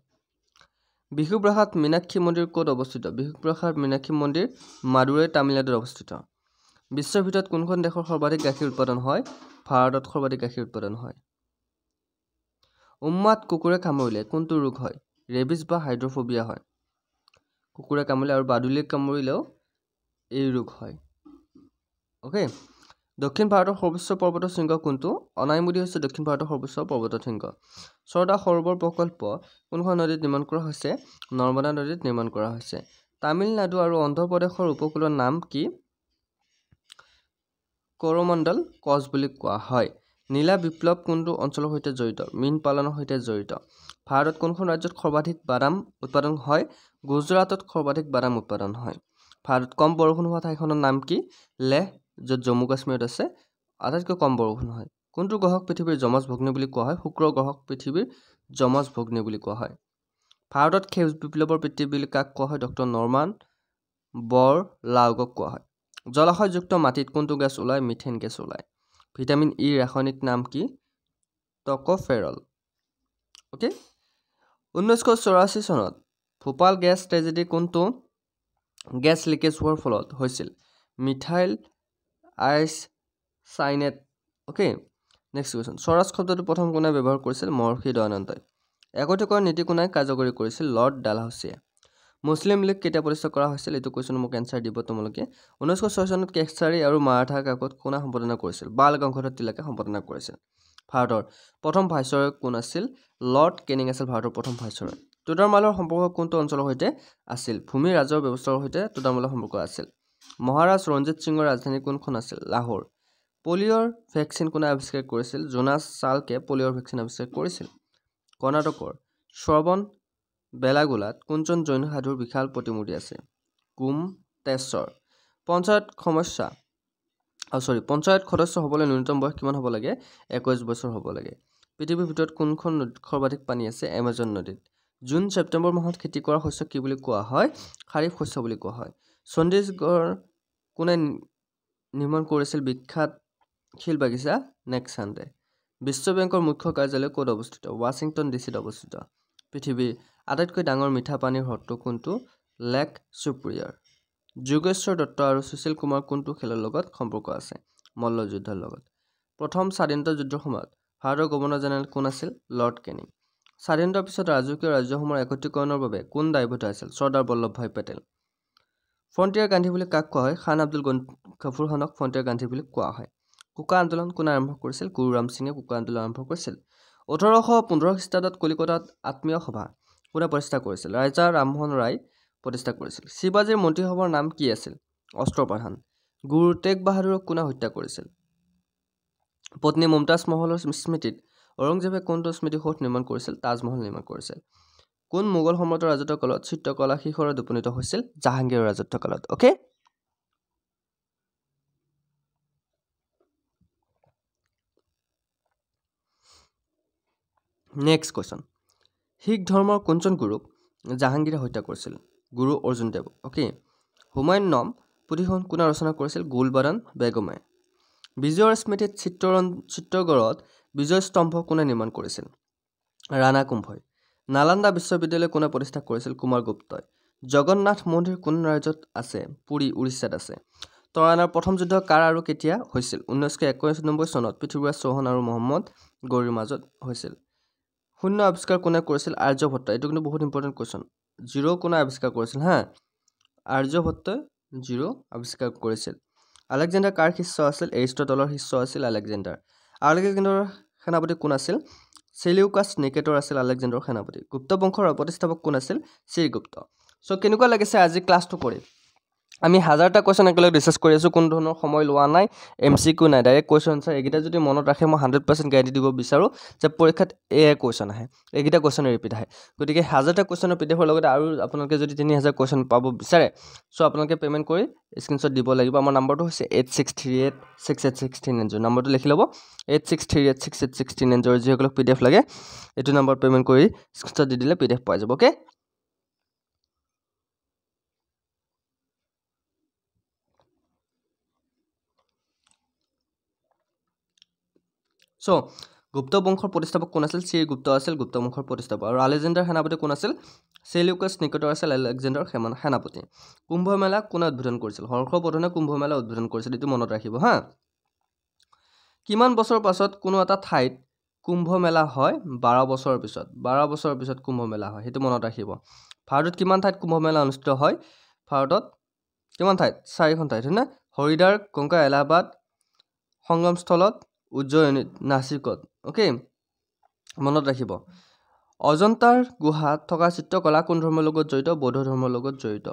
বিহুপ্ৰসাদ মীনাক্ষী মন্দিৰ ক'ত অৱস্থিত বিহুপ্ৰসাদ মীনাক্ষী মন্দিৰ মাদুৰাই তামিলনাডুত অৱস্থিত বিশ্বৰ ভিতৰত কোনখন দেশৰ সৰ্বাধিক গাখীৰ উৎপাদন হয় ভাৰতত সৰ্বাধিক গাখীৰ উৎপাদন হয় উম্মাদ কুকুৰে কামুৰিলে কোনটো ৰোগ হয় ৰেবিছ বা হাইড্ৰোফোবিয়া হয় কুকুৰে কামুৰিলে আৰু বাদুলিয়ে কামুৰিলেও এই ৰোগ হয় ওকে দক্ষিণ ভাৰতৰ সৰ্বোচ্চ পৰ্বত শৃংগ কোনটো অনাইমুদি হৈছে দক্ষিণ ভাৰতৰ সৰ্বোচ্চ পৰ্বত শৃংগ চৰ্দা সৰোবৰ প্ৰকল্প কোনখন নদীত নিৰ্মাণ কৰা হৈছে নৰ্মদা নদীত নিৰ্মাণ কৰা হৈছে তামিলনাডু আৰু অন্ধ্ৰ প্ৰদেশৰ উপকূলৰ নাম কি কৰমণ্ডল কচ বুলি কোৱা হয় নীলা বিপ্লৱ কোনটো অঞ্চলৰ সৈতে জড়িত মীন পালনৰ সৈতে জড়িত ভাৰতত কোনখন ৰাজ্যত সৰ্বাধিক বাদাম উৎপাদন হয় গুজৰাটত সৰ্বাধিক বাদাম উৎপাদন হয় ভাৰতত কম বৰষুণ হোৱা ঠাইখনৰ নাম কি লেহ য'ত জম্মু কাশ্মীৰত আছে আটাইতকৈ কম বৰষুণ হয় কোনটো গ্ৰহক পৃথিৱীৰ যমজ ভগ্নী বুলি কোৱা হয় শুক্ৰ গ্ৰহক পৃথিৱীৰ যমজ ভগ্নী বুলি কোৱা হয় ভাৰতত সেউজ বিপ্লৱৰ পিতৃ বুলি কাক কোৱা হয় ডক্টৰ নৰমান বৰলাউগক কোৱা হয় জলাশয়যুক্ত মাটিত কোনটো গেছ ওলায় মিথেন গেছ ওলায় ভিটামিন ই ৰাসায়নিক নাম কি টকোফেৰল ওকে 1984 চনত ভোপাল গেছ ট্ৰেজেডি কোনটো গেছ লিকেজ হোৱাৰ ফলত হৈছিল methyl isocyanate okay next question swaraj শব্দটো প্ৰথম কোনে ব্যৱহাৰ কৰিছিল মহৰ্ষি দয়ানন্দই একতিকৰ নীতি কোনে কাৰ্যকৰী কৰিছিল লৰ্ড ডালহাউচিয়ে মুছলিম লীগ কেতিয়া প্ৰতিষ্ঠা কৰা হৈছিল এইটো কুৱেশ্যন মোক এনচাৰ দিব তোমালোকে 1906 চনত কেশৰী আৰু মাৰাঠা কাকত কোনে সম্পাদনা কৰিছিল বাল গংগাধৰ তিলকে সম্পাদনা কৰিছিল ভাৰতৰ প্ৰথম ভাইচৰয় কোন আছিল লৰ্ড কেনিং আছিল ভাৰতৰ প্ৰথম ভাইচৰয় তোডাৰমালৰ সম্পৰ্ক কোনটো অঞ্চলৰ সৈতে আছিল ভূমি ৰাজহ ব্যৱস্থাৰ সৈতে তোডাৰমালৰ সম্পৰ্ক আছিল মহাৰাজ ৰঞ্জিত সিঙৰ ৰাজধানী কোনখন আছিল লাহোৰ পলিঅ'ৰ ভেকচিন কোনে আৱিষ্কাৰ কৰিছিল জোনাছ চাল্কে পলিঅ'ৰ ভেকচিন আৱিষ্কাৰ কৰিছিল কৰ্ণাটকৰ শ্ৰৱণ বেলাগোলাত কোনজন জৈন সাধুৰ বিশাল প্ৰতিমূৰ্তি আছে কুমতেশ্বৰ পঞ্চায়ত সদস্য হ'বলৈ ন্যূনতম বয়স কিমান হ'ব লাগে 21 বছৰ হ'ব লাগে পৃথিৱীৰ ভিতৰত কোনখন নদীত সৰ্বাধিক পানী আছে এমাজন নদীত জুন ছেপ্টেম্বৰ মাহত খেতি কৰা শস্য কি বুলি কোৱা হয় খাৰিফ শস্য বুলি কোৱা হয় চণ্ডীগড় কোনে নিৰ্মাণ কৰিছিল বিখ্যাত শিল বাগিচা নেক্সান্দে বিশ্ব বেংকৰ মুখ্য কাৰ্যালয় ক'ত অৱস্থিত ৱাশ্বিংটন ডিচিত অৱস্থিত পৃথিৱীৰ আটাইতকৈ ডাঙৰ মিঠা পানীৰ হ্ৰদটো কোনটো লেক সুপ্ৰিয়ৰ যোগেশ্বৰ দত্ত আৰু সুশীল কুমাৰ কোনটো খেলৰ লগত সম্পৰ্ক আছে মল্লযুদ্ধৰ লগত প্ৰথম স্বাধীনতা যুদ্ধৰ সময়ত ভাৰতৰ গভৰ্ণৰ জেনেৰেল কোন আছিল লৰ্ড কেনিং স্বাধীনতাৰ পিছত ৰাজকীয় ৰাজ্যসমূহৰ একত্ৰীকৰণৰ বাবে কোন দায়বদ্ধ আছিল চৰ্দাৰ বল্লভভাই পেটেল ফ্ৰণ্টিয়াৰ গান্ধী বুলি কাক কোৱা হয় খান আব্দুল গফুৰ খানক ফ্ৰণ্টিয়াৰ গান্ধী বুলি কোৱা হয় কুকা আন্দোলন কোনে আৰম্ভ কৰিছিল গুৰুৰাম সিঙে কুকা আন্দোলন আৰম্ভ কৰিছিল 1815 খ্ৰীষ্টাব্দত কলিকতাত আত্মীয় সভা কোনে প্ৰতিষ্ঠা কৰিছিল ৰাজা ৰামমোহন ৰায় প্ৰতিষ্ঠা কৰিছিল শিৱাজীৰ মন্ত্ৰীসভাৰ নাম কি আছিল অস্ত্ৰপ্ৰধান গুৰু তেগ বাহাদুৰক কোনে হত্যা কৰিছিল পত্নী মুমতাজ মহলৰ স্মৃতিত ঔৰংজেবে কোনটো স্মৃতিসৌধ নিৰ্মাণ কৰিছিল তাজমহল নিৰ্মাণ কৰিছিল কোন মোগল সম্ৰাটৰ ৰাজত্বকালত চিত্ৰকলা শিখৰত উপনীত হৈছিল জাহাংগীৰৰ ৰাজত্বকালত ওকে নেক্সট কোৱেশ্চন শিখ ধৰ্মৰ কোনজন গুৰুক জাহাংগীৰে হত্যা কৰিছিল গুৰু অৰ্জুন দেৱ ওকে হুমায়ুন নাম পুথিখন কোনে ৰচনা কৰিছিল গুলবাদান বেগমে বিজয়ৰ স্মৃতিত চিত্ৰগড়ত বিজয় স্তম্ভ কোনে নিৰ্মাণ কৰিছিল ৰাণা কুম্ভই নালন্দা বিশ্ববিদ্যালয় কোনে প্ৰতিষ্ঠা কৰিছিল কুমাৰ গুপ্তই জগন্নাথ মন্দিৰ কোন ৰাজ্যত আছে পুৰী উৰিষ্যাত আছে তৰাণৰ প্ৰথম যুদ্ধ কাৰ আৰু কেতিয়া হৈছিল 1991 চনত পৃথ্বীৰাজ চৌহান আৰু মহম্মদ গৌৰীৰ মাজত হৈছিল শূন্য আৱিষ্কাৰ কোনে কৰিছিল আৰ্যভট্ট এইটো কিন্তু বহুত ইম্পৰ্টেণ্ট কোৱেশ্চন জিৰ' কোনে আৱিষ্কাৰ কৰিছিল হা আৰ্যভট্টই জিৰ' আৱিষ্কাৰ কৰিছিল আলেকজেণ্ডাৰ কাৰ শিষ্য আছিল এৰিষ্টটলৰ শিষ্য আছিল আলেকজেণ্ডাৰ সেনাপতি কোন আছিল চেলিউকাছ নিকেটৰ আছিল আলেকজেণ্ডাৰৰ সেনাপতি গুপ্ত বংশৰ প্ৰতিষ্ঠাপক কোন আছিল শ্ৰীগুপ্ত সো কেনেকুৱা লাগিছে আজি ক্লাছটো কৰি আমি 1000টা কোৱেশ্চন একেলগে ডিসকাস কৰি আছো কোন ধৰণৰ সময় লোৱা নাই এমসিকিউ নাই ডাইৰেক্ট কোৱেশ্চন আনসাৰ এগিটা যদি মনত ৰাখে মই 100% গ্যাৰান্টি দিব বিচাৰো যে পৰীক্ষাত এ কোৱেশ্চন আহে এগিটা কোৱেশ্চন ৰিপিট আহে গতিকে 1000টা কোৱেশ্চনৰ পিডিএফৰ লগতে আৰু আপোনালোকে যদি 3000 কোৱেশ্চন পাব বিচাৰে সো আপোনালোকে পেমেন্ট কৰি স্ক্ৰিনশ্বট দিব লাগিব আমাৰ নম্বৰটো হৈছে 8638681639 নম্বৰটো লিখি লব 8638681639 যিসকলক পিডিএফ লাগে এইটো নম্বৰ পেমেন্ট কৰি স্ক্ৰিনশ্বট দি দিলে পিডিএফ পাই যাব ওকে সো গুপ্ত বংশৰ প্ৰতিষ্ঠাপক কোন আছিল শ্ৰীগুপ্ত আছিল গুপ্ত বংশৰ প্ৰতিষ্ঠাপক আৰু আলেকজেণ্ডাৰ সেনাপতি কোন আছিল চেলিউকাছ নিকেটৰ আছিল আলেকজেণ্ডাৰ সেনাপতি কুম্ভ মেলা কোনে উদ্বোধন কৰিছিল হৰ্ষবৰ্ধনে কুম্ভ মেলা উদ্বোধন কৰিছিল এটো মনত ৰাখিব হা কিমান বছৰ পাছত কোনো এটা ঠাইত কুম্ভ মেলা হয় 12 বছৰৰ পিছত কুম্ভ মেলা হয় এটো মনত ৰাখিব ভাৰতত কিমান ঠাইত কুম্ভ মেলা অনুষ্ঠিত হয় ভাৰতত কিমান ঠাইত 4খন ঠাইত হয়নে হৰিদ্বাৰ গংগা এলাহাবাদ সংগমস্থলত উজ্জয়িনীত নাসিকত ওকে মনত ৰাখিব অজন্তাৰ গুহাত থকা চিত্ৰকলা কোন ধৰ্মৰ লগত জড়িত বৌদ্ধ ধৰ্মৰ লগত জড়িত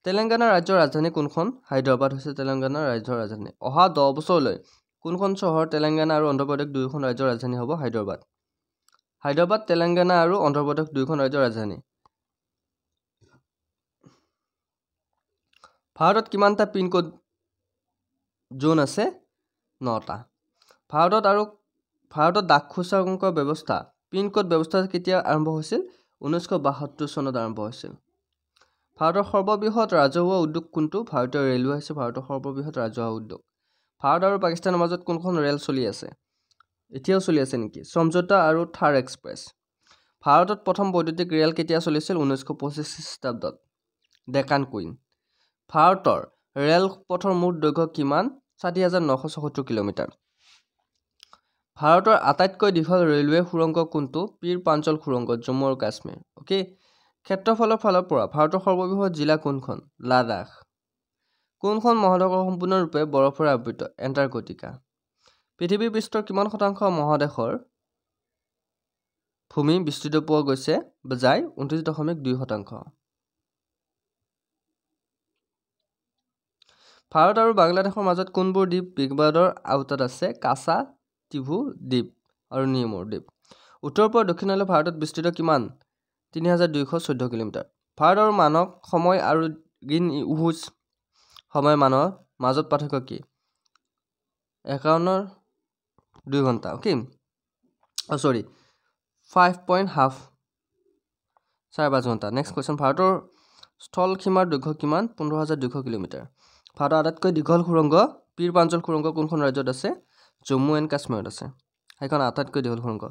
তেলেংগানা ৰাজ্যৰ ৰাজধানী কোনখন হায়দৰাবাদ হৈছে তেলেংগানা ৰাজ্যৰ ৰাজধানী অহা 10 বছৰলৈ কোনখন চহৰ তেলেংগানা আৰু অন্ধ্ৰপ্ৰদেশ দুয়োখন ৰাজ্যৰ ৰাজধানী হ'ব হায়দৰাবাদ তেলেংগানা আৰু অন্ধ্ৰপ্ৰদেশ দুয়োখন ৰাজ্যৰ ৰাজধানী ভাৰতত কিমানটা পিন কোড জোন আছে 9টা ভাৰতত ডাক সূচকাংক ব্যৱস্থা পিন কোড ব্যৱস্থা কেতিয়া আৰম্ভ হৈছিল 1972 চনত আৰম্ভ হৈছিল ভাৰতৰ সৰ্ববৃহৎ ৰাজহুৱা উদ্যোগ কোনটো ভাৰতীয় ৰেলৱে হৈছে ভাৰতৰ সৰ্ববৃহৎ ৰাজহুৱা উদ্যোগ ভাৰত আৰু পাকিস্তানৰ মাজত কোনখন ৰেল চলি আছে এতিয়াও চলি আছে নেকি সমঝোতা আৰু থাৰ এক্সপ্ৰেছ ভাৰতত প্ৰথম বৈদ্যুতিক ৰেল কেতিয়া চলিছিল 1925 খ্ৰীষ্টাব্দত ডেকান কুইন ভাৰতৰ ৰেল পথৰ মুঠ দৈৰ্ঘ্য কিমান 60974 কিলোমিটাৰ ভাৰতৰ আটাইতকৈ দীঘল ৰেলৱে সুৰংগ কোনটো পীৰ পাঞ্চল সুৰংগ জম্মু আৰু কাশ্মীৰ ওকে ক্ষেত্ৰফলৰ ফালৰ পৰা ভাৰতৰ সৰ্ববৃহৎ জিলা কোনখন লাডাখ কোনখন মহাসাগৰ সম্পূৰ্ণৰূপে বৰফেৰে আবৃত এণ্টাৰ্কটিকা পৃথিৱীৰ পৃষ্ঠৰ কিমান শতাংশ মহাদেশৰ ভূমি বিস্তৃত পোৱা গৈছে যায় 29.2%। ভাৰত আৰু বাংলাদেশৰ মাজত কোনবোৰ দ্বীপ বিবাদৰ আওতাত আছে? কাছা, ত্ৰিভু দ্বীপ আৰু নিমুৰ দ্বীপ। উত্তৰৰ পৰা দক্ষিণলৈ ভাৰতত বিস্তৃত কিমান? 3214 কিলোমিটাৰ। ভাৰত আৰু মানৱ সময় আৰু গ্ৰীণউইচ সময় মানৰ মাজত পাৰ্থক্য কি? 51.2 ঘণ্টা। অ'কে, 5.5 ঘণ্টা। নেক্সট কুৱেশ্যন, ভাৰতৰ স্থল সীমাৰ দৈৰ্ঘ্য কিমান? 15,200 কিলোমিটাৰ। ভাৰতৰ আটাইতকৈ দীঘল সুৰংগ পীৰ পাঞ্জল সুৰংগ কোনখন ৰাজ্যত আছে? জম্মু এণ্ড কাশ্মীৰত আছে। সেইখন আটাইতকৈ দীঘল সুৰংগ।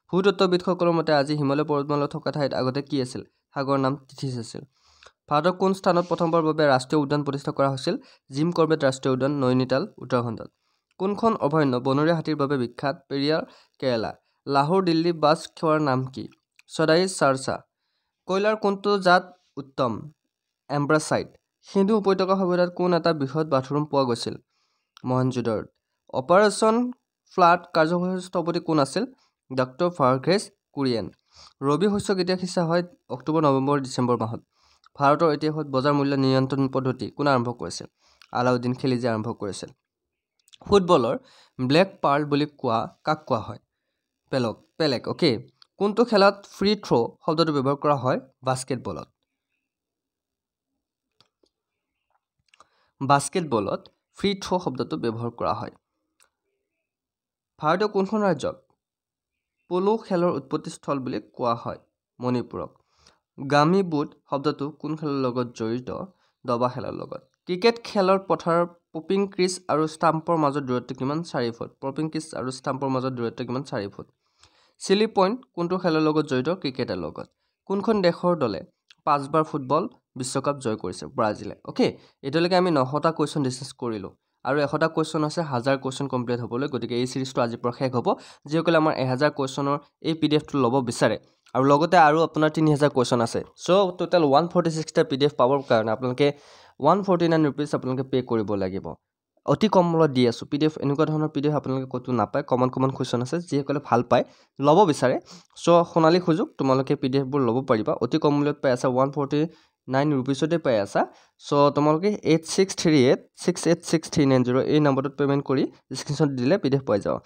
ভূতত্ত্ববিদসকলৰ মতে আজি হিমালয় পৰ্বতমালা থকা ঠাইত আগতে কি আছিল? সাগৰৰ নাম তিথিছ আছিল। ভাৰতৰ কোন স্থানত প্ৰথমবাৰৰ বাবে ৰাষ্ট্ৰীয় উদ্যান প্ৰতিষ্ঠা কৰা হৈছিল? জিম কৰবেট ৰাষ্ট্ৰীয় উদ্যান, নৈনিতাল, উত্তৰাখণ্ডত। কোনখন অভয়াৰণ্য বনৰীয়া হাতীৰ বাবে বিখ্যাত? পেৰিয়াৰ, কেৰালা। লাহোৰ দিল্লী বাছ সেৱাৰ নাম কি? সদাই চাৰচা। কয়লাৰ কোনটো জাত উত্তম? এম্ব্ৰাচাইট। সিন্ধু উপত্যকা সভ্যতাত কোন এটা বৃহৎ বাথৰুম পোৱা গৈছিল? মহেঞ্জোদাৰোত। অপাৰেশ্যন ফ্লাড কাৰ্যসূচীৰ স্থপতি কোন আছিল? ডক্টৰ ভাৰ্ঘেছ কুৰিয়েন। ৰবি শস্য কেতিয়া সিঁচা হয়? অক্টোবৰ, নৱেম্বৰ, ডিচেম্বৰ মাহত। ভাৰতৰ ইতিহাসত বজাৰ মূল্য নিয়ন্ত্ৰণ পদ্ধতি কোনে আৰম্ভ কৰিছিল? আলাউদ্দিন খিলজীয়ে আৰম্ভ কৰিছিল। ফুটবলৰ ব্লেক পাৰ্ল বুলি কাক কোৱা হয়? পেলেক। অ'কে, কোনটো খেলত ফ্ৰী থ্ৰ' শব্দটো ব্যৱহাৰ কৰা হয়? বাস্কেটবলত। ফ্ৰী থ্ৰ' শব্দটো ব্যৱহাৰ কৰা হয়। ভাৰতীয় কোনখন ৰাজ্যক প'ল' খেলৰ উৎপত্তিস্থল বুলি কোৱা হয়? মণিপুৰক। গামী বুট শব্দটো কোন খেলৰ লগত জড়িত? দবা খেলৰ লগত। ক্ৰিকেট খেলৰ পথাৰৰ পপিং ক্ৰিজ আৰু ষ্টাম্পৰ মাজৰ দূৰত্ব কিমান? 4 ফুট। পপিং ক্ৰিজ আৰু ষ্টাম্পৰ মাজৰ দূৰত্ব কিমান? 4 ফুট। চিলি পইণ্ট কোনটো খেলৰ লগত জড়িত? ক্ৰিকেটৰ লগত। কোনখন দেশৰ দলে 5 বাৰ ফুটবল বিশ্বকাপ জয় কৰিছে? ব্ৰাজিলে। অ'কে, এতিয়ালৈকে আমি 9টা কুৱেশ্যন ডিছকাছ কৰিলোঁ আৰু 100টা কুৱেশ্যন আছে 1000 কুৱেশ্যন কমপ্লিট হ'বলৈ। গতিকে এই চিৰিজটো আজিৰ পৰা শেষ হ'ব। যিসকলে আমাৰ 1000 কুৱেশ্যনৰ এই PDF-টো ল'ব বিচাৰে আৰু লগতে আৰু আপোনাৰ 3000 কুৱেশ্যন আছে। চ' টোটেল 146টা PDF পাবৰ কাৰণে আপোনালোকে 149 ৰুপিজ আপোনালোকে পে' কৰিব লাগিব। অতি কম মূল্যত দি আছোঁ। এনেকুৱা ধৰণৰ PDF আপোনালোকে ক'তো নাপায়। কমন কুৱেশ্যন আছে। যিসকলে ভাল পায় ল'ব বিচাৰে, চ' সোণালী সুযোগ, তোমালোকে PDF-বোৰ ল'ব পাৰিবা। অতি কম মূল্যত পাই আছা, 149 ৰুপিজতে পাই আছা। চ' তোমালোকে 8638686390 এই নম্বৰটোত পে'মেণ্ট কৰি স্ক্ৰীনশ্বট দিলে PDF পাই যাওঁ।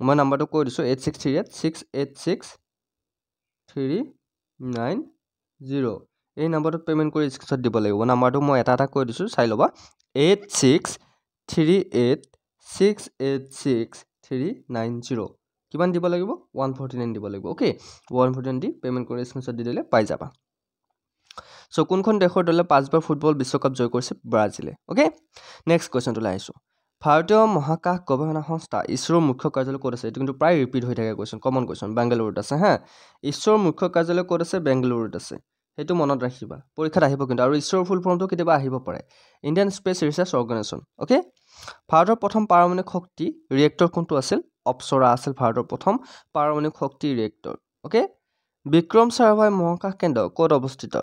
মই নাম্বাৰটো কৈ দিছোঁ, 8638686390। এই নম্বৰটোত পে'মেণ্ট কৰি স্ক্ৰীনশ্বট দিব লাগিব। নাম্বাৰটো মই এটা কৈ দিছোঁ, চাই ল'বা। 8638686390। কিমান দিব লাগিব? 149 দিব লাগিব। অ'কে, 149 দি পে'মেণ্ট কৰি স্ক্ৰীনশ্বট দি দিলে পাই যাবা। চ' কোনখন দেশৰ দলে 5 বাৰ ফুটবল বিশ্বকাপ জয় কৰিছে? ব্ৰাজিলে। অ'কে, নেক্সট কুৱেশ্যনটোলৈ আহিছোঁ। ভাৰতীয় মহাকাশ গৱেষণা সংস্থা ইছৰোৰ মুখ্য কাৰ্যালয় ক'ত আছে? এইটো কিন্তু প্ৰায় ৰিপিট হৈ থাকে কুৱেশ্যন, কমন কুৱেশ্যন। বেংগালুৰুত আছে হা। ইছৰোৰ মুখ্য কাৰ্যালয় ক'ত আছে? বেংগালুৰুত আছে। সেইটো মনত ৰাখিবা, পৰীক্ষাত আহিব কিন্তু। আৰু ইছৰোৰ ফুল ফৰ্মটো কেতিয়াবা আহিব পাৰে, Indian space research organisation. Okay, ভাৰতৰ প্ৰথম পাৰমাণৱিক শক্তি ৰিয়েক্টৰ কোনটো আছিল? অপ্সৰা আছিল ভাৰতৰ প্ৰথম পাৰমাণৱিক শক্তি ৰিয়েক্টৰ। অ'কে, বিক্ৰম ছাৰাভাই মহাকাশ কেন্দ্ৰ ক'ত অৱস্থিত?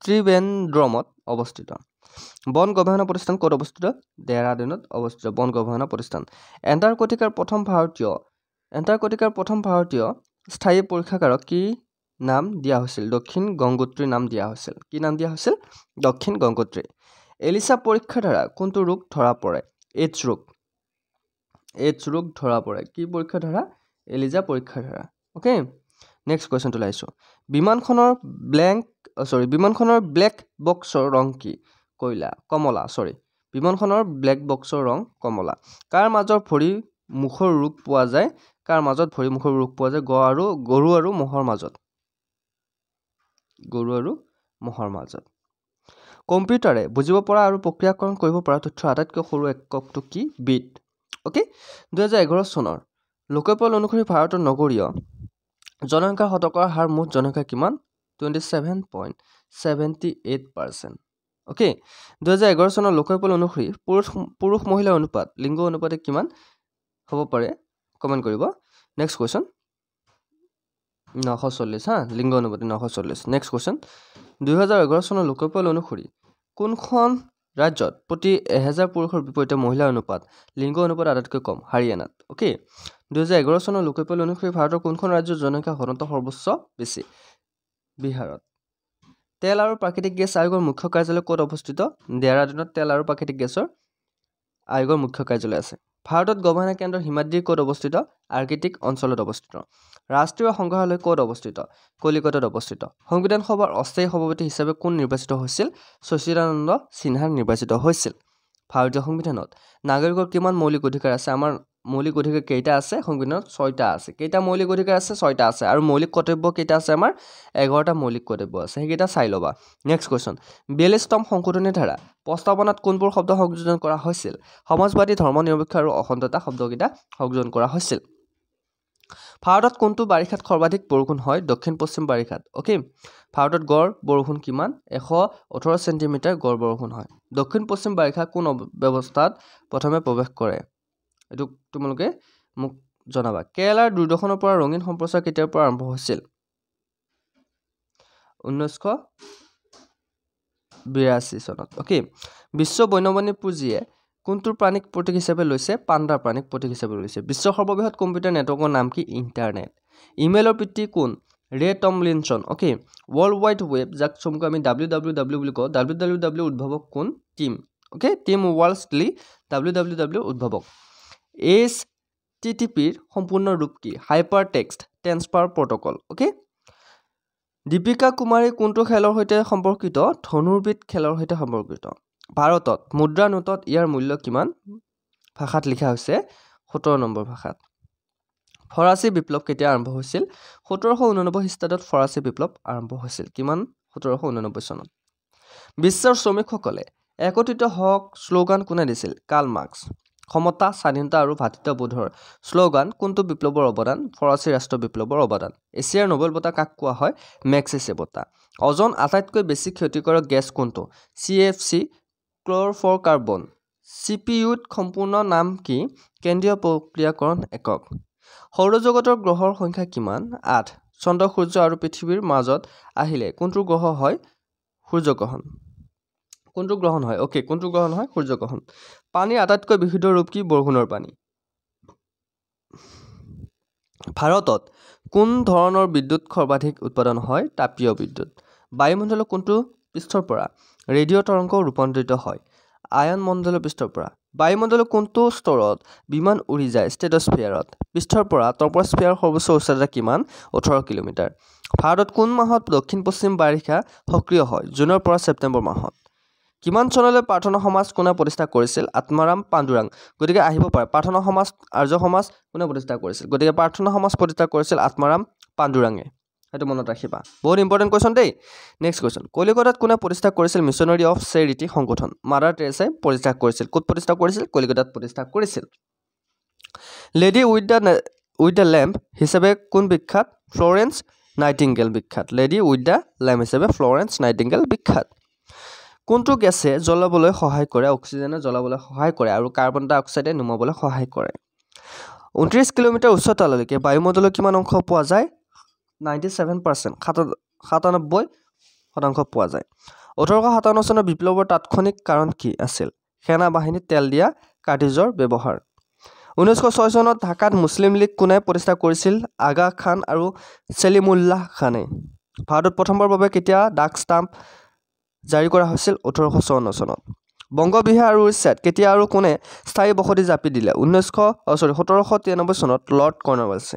ত্ৰিবেন্দ্ৰমত অৱস্থিত। বন গৱেষণা প্ৰতিষ্ঠান ক'ত অৱস্থিত? দেহৰাদুনত অৱস্থিত বন গৱেষণা প্ৰতিষ্ঠান। এণ্টাৰ্কটিকাৰ প্ৰথম ভাৰতীয় স্থায়ী পৰীক্ষাগাৰক কি নাম দিয়া হৈছিল? দক্ষিণ গংগোত্ৰী নাম দিয়া হৈছিল। কি নাম দিয়া হৈছিল? দক্ষিণ গংগোত্ৰী। এলিছা পৰীক্ষাৰ দ্বাৰা কোনটো ৰোগ ধৰা পৰে? এইডছ ৰোগ ধৰা পৰে। কি পৰীক্ষাৰ দ্বাৰা? এলিজা পৰীক্ষাৰ দ্বাৰা। অ'কে, নেক্সট কুৱেশ্যনটো লাইছোঁ। বিমানখনৰ ব্লেক বক্সৰ ৰং কি? বিমানখনৰ ব্লেক বক্সৰ ৰং কমলা। কাৰ মাজত ভৰি মুখৰ ৰোগ পোৱা যায়? গৰু আৰু ম'হৰ মাজত। কম্পিউটাৰে বুজিব পৰা আৰু প্ৰক্ৰিয়াকৰণ কৰিব পৰা তথ্যৰ আটাইতকৈ সৰু এককটো কি? বিট। অ'কে, 2011 চনৰ লোকপিয়ল অনুসৰি ভাৰতৰ নগৰীয় জনসংখ্যাৰ শতকৰা হাৰ মুঠ জনসংখ্যা কিমান? 27.78%। অ'কে, 2011 চনৰ লোকপিয়ল অনুসৰি পুৰুষ মহিলাৰ অনুপাত, লিংগ অনুপাতে কিমান হ'ব পাৰে? কমেণ্ট কৰিব। নেক্সট কুৱেশ্যন, 940 হা, লিংগ অনুপাতে 940। নেক্সট কুৱেশ্যন, 2011 চনৰ লোকপিয়ল অনুসৰি কোনখন ৰাজ্যত প্ৰতি 1000 পুৰুষৰ বিপৰীতে মহিলাৰ অনুপাত লিংগ অনুপাত আটাইতকৈ কম হাৰিয়ানাত অ'কে 2011 চনৰ লোকপিয়ল অনুসৰি ভাৰতৰ কোনখন ৰাজ্যৰ জনসংখ্যা ঘনত্ব সৰ্বোচ্চ বেছি বিহাৰত তেল আৰু প্ৰাকৃতিক গেছ আয়োগৰ মুখ্য কাৰ্যালয় ক'ত অৱস্থিত দেহৰাদুনত তেল আৰু প্ৰাকৃতিক গেছৰ আয়োগৰ মুখ্য কাৰ্যালয় আছে ভাৰতত গৱেষণা কেন্দ্ৰ হিমাদ্ৰী ক'ত অৱস্থিত আৰ্কিটিক অঞ্চলত অৱস্থিত ৰাষ্ট্ৰীয় সংগ্ৰহালয় ক'ত অৱস্থিত কলিকতাত অৱস্থিত সংবিধান সভাৰ অস্থায়ী সভাপতি হিচাপে কোন নিৰ্বাচিত হৈছিল সচিদানন্দ সিনহা নিৰ্বাচিত হৈছিল ভাৰতীয় সংবিধানত নাগৰিকৰ কিমান মৌলিক অধিকাৰ আছে আমাৰ মৌলিক অধিকাৰ কেইটা আছে সংবিধানত 6টা আছে কেইটা মৌলিক অধিকাৰ আছে 6টা আছে আৰু মৌলিক কৰ্তব্য কেইটা আছে আমাৰ 11টা মৌলিক কৰ্তব্য আছে সেইকেইটা চাই ল'বা নেক্সট কোৱেশ্চন 42তম সংশোধনী ধাৰা প্ৰস্তাৱনাত কোনবোৰ শব্দ সংযোজন কৰা হৈছিল সমাজবাদী ধৰ্মনিৰপেক্ষ আৰু অখণ্ডতা শব্দকেইটা সংযোজন কৰা হৈছিল ভাৰতত কোনটো বাৰিষাত সৰ্বাধিক বৰষুণ হয় দক্ষিণ পশ্চিম বাৰিষাত অ'কে ভাৰতত গড় বৰষুণ কিমান 118 সেন্টিমিটাৰ গড় বৰষুণ হয় দক্ষিণ পশ্চিম বাৰিষা কোন ব্যৱস্থাত প্ৰথমে প্ৰৱেশ কৰে এটো তোমালোকে মোক জনাবা কেৰালাৰ দূৰদৰ্শনৰ পৰা ৰঙীন সম্প্ৰচাৰ কেতিয়াৰ পৰা আৰম্ভ হৈছিল 1982 চনত অ'কে বিশ্ব বন্যপ্ৰাণী পুঁজিয়ে কোনটো প্ৰাণীক প্ৰতীক হিচাপে লৈছে পাণ্ডা প্ৰাণীক প্ৰতীক হিচাপে লৈছে বিশ্বৰ সৰ্ববৃহৎ কম্পিউটাৰ নেটৱৰ্কৰ নাম কি ইণ্টাৰনেট ইমেইলৰ পিতৃ কোন Ray Tomlinson okay world wide web যাক চমুকৈ আমি www বুলি কওঁ www উদ্ভাৱক কোন Tim okay Tim Berners Lee www উদ্ভাৱক HTTPৰ সম্পূৰ্ণ ৰূপ কি hypertext transfer protocol okay Deepika Kumari কোনটো খেলৰ সৈতে সম্পৰ্কিত ধনুৰ্বিদ খেলৰ সৈতে সম্পৰ্কিত ভাৰতত মুদ্ৰা নোটত ইয়াৰ মূল্য কিমান ভাষাত লিখা হৈছে 17 নম্বৰ ভাষাত ফৰাচী বিপ্লৱ কেতিয়া আৰম্ভ হৈছিল 1789 খ্ৰীষ্টাব্দত ফৰাচী বিপ্লৱ আৰম্ভ হৈছিল কিমান 1789 চনত বিশ্বৰ শ্ৰমিকসকলে একত্ৰিত হওক শ্লোগান কোনে দিছিল কাৰ্ল মাৰ্কছ ক্ষমতা স্বাধীনতা আৰু ভাতৃত্ববোধৰ শ্লোগান কোনটো বিপ্লৱৰ অৱদান ফৰাচী ৰাষ্ট্ৰ বিপ্লৱৰ অৱদান এছিয়াৰ নোবেল বঁটা কাক কোৱা হয় মেগছেছে বঁটা অজন আটাইতকৈ বেছি ক্ষতিকাৰক গেছ কোনটো CFC ক্লৰফ্ল'ৰকাৰ্বন CPUত সম্পূৰ্ণ নাম কি কেন্দ্ৰীয় প্ৰক্ৰিয়াকৰণ একক সৌৰজগতৰ গ্ৰহৰ সংখ্যা কিমান 8 চন্দ্ৰ সূৰ্য আৰু পৃথিৱীৰ মাজত আহিলে কোনটো গ্ৰহ হয় সূৰ্যগ্ৰহণ কোনটো গ্ৰহণ হয় ওকে কোনটো গ্ৰহণ হয় সূৰ্যগ্ৰহণ পানীৰ আটাইতকৈ বিশুদ্ধ ৰূপ কি বৰষুণৰ পানী ভাৰতত কোন ধৰণৰ বিদ্যুৎ সৰ্বাধিক উৎপাদন হয় তাপীয় বিদ্যুৎ বায়ুমণ্ডলৰ কোনটো পৃষ্ঠৰ পৰা ৰেডিঅ' তৰংগ ৰূপান্তৰিত হয় আয়ন মণ্ডলৰ পৃষ্ঠৰ পৰা বায়ুমণ্ডলৰ কোনটো স্তৰত বিমান উৰি যায় ষ্ট্ৰেটোস্ফিয়াৰত পৃষ্ঠৰ পৰা ট্ৰপোস্ফিয়াৰ সৰ্বোচ্চ উচ্চতা কিমান 18 কিলোমিটাৰ ভাৰতত কোন মাহত দক্ষিণ পশ্চিম বাৰিষা সক্ৰিয় হয় জুনৰ পৰা ছেপ্টেম্বৰ মাহত কিমান চনলৈ প্ৰাৰ্থনা সমাজ কোনে প্ৰতিষ্ঠা কৰিছিল আত্মাৰাম পাণ্ডুৰাং গতিকে আহিব পাৰে প্ৰাৰ্থনা সমাজ আৰ্য সমাজ কোনে প্ৰতিষ্ঠা কৰিছিল গতিকে প্ৰাৰ্থনা সমাজ প্ৰতিষ্ঠা কৰিছিল আত্মাৰাম পাণ্ডুৰাঙে সেইটো মনত ৰাখিবা বহুত ইম্পৰ্টেন্ট কোৱেশ্চন দেই নেক্সট কোৱেশ্চন কলিকতাত কোনে প্ৰতিষ্ঠা কৰিছিল মিছনাৰী অফ চেৰিটি সংগঠন মাদাৰ টেৰেছাই প্ৰতিষ্ঠা কৰিছিল ক'ত প্ৰতিষ্ঠা কৰিছিল কলিকতাত প্ৰতিষ্ঠা কৰিছিল লেডি উইথ দ্য লেম্প হিচাপে কোন বিখ্যাত ফ্লৰেন্স নাইটিংগেল বিখ্যাত লেডি উইথ দ্য লেম্প হিচাপে ফ্লৰেন্স নাইটিংগেল বিখ্যাত কোনটো গেছে জ্বলাবলৈ সহায় কৰে অক্সিজেনে জ্বলাবলৈ সহায় কৰে আৰু কাৰ্বন ডাই অক্সাইডে নুমাবলৈ সহায় কৰে 29 কিলোমিটাৰ উচ্চতালৈকে বায়ুমণ্ডলত কিমান অংশ পোৱা যায় 97% 97% পোৱা যায় 1857 চনৰ বিপ্লৱৰ তাৎক্ষণিক কাৰণ কি আছিল সেনা বাহিনীত তেল দিয়া কাৰ্টিজৰ ব্যৱহাৰ 1906 চনত ঢাকাত মুছলিম লীগ কোনে প্ৰতিষ্ঠা কৰিছিল আগা খান আৰু চেলিমুল্লাহ খানে ভাৰতত প্ৰথমবাৰৰ বাবে কেতিয়া ডাক ষ্টাম্প জাৰি কৰা হৈছিল 1854 চনত বংগবিহাৰ আৰু উৰিষ্যাত কেতিয়া আৰু কোনে স্থায়ী বসতি জাপি দিলে 1793 চনত লৰ্ড কৰ্ণৱালিছে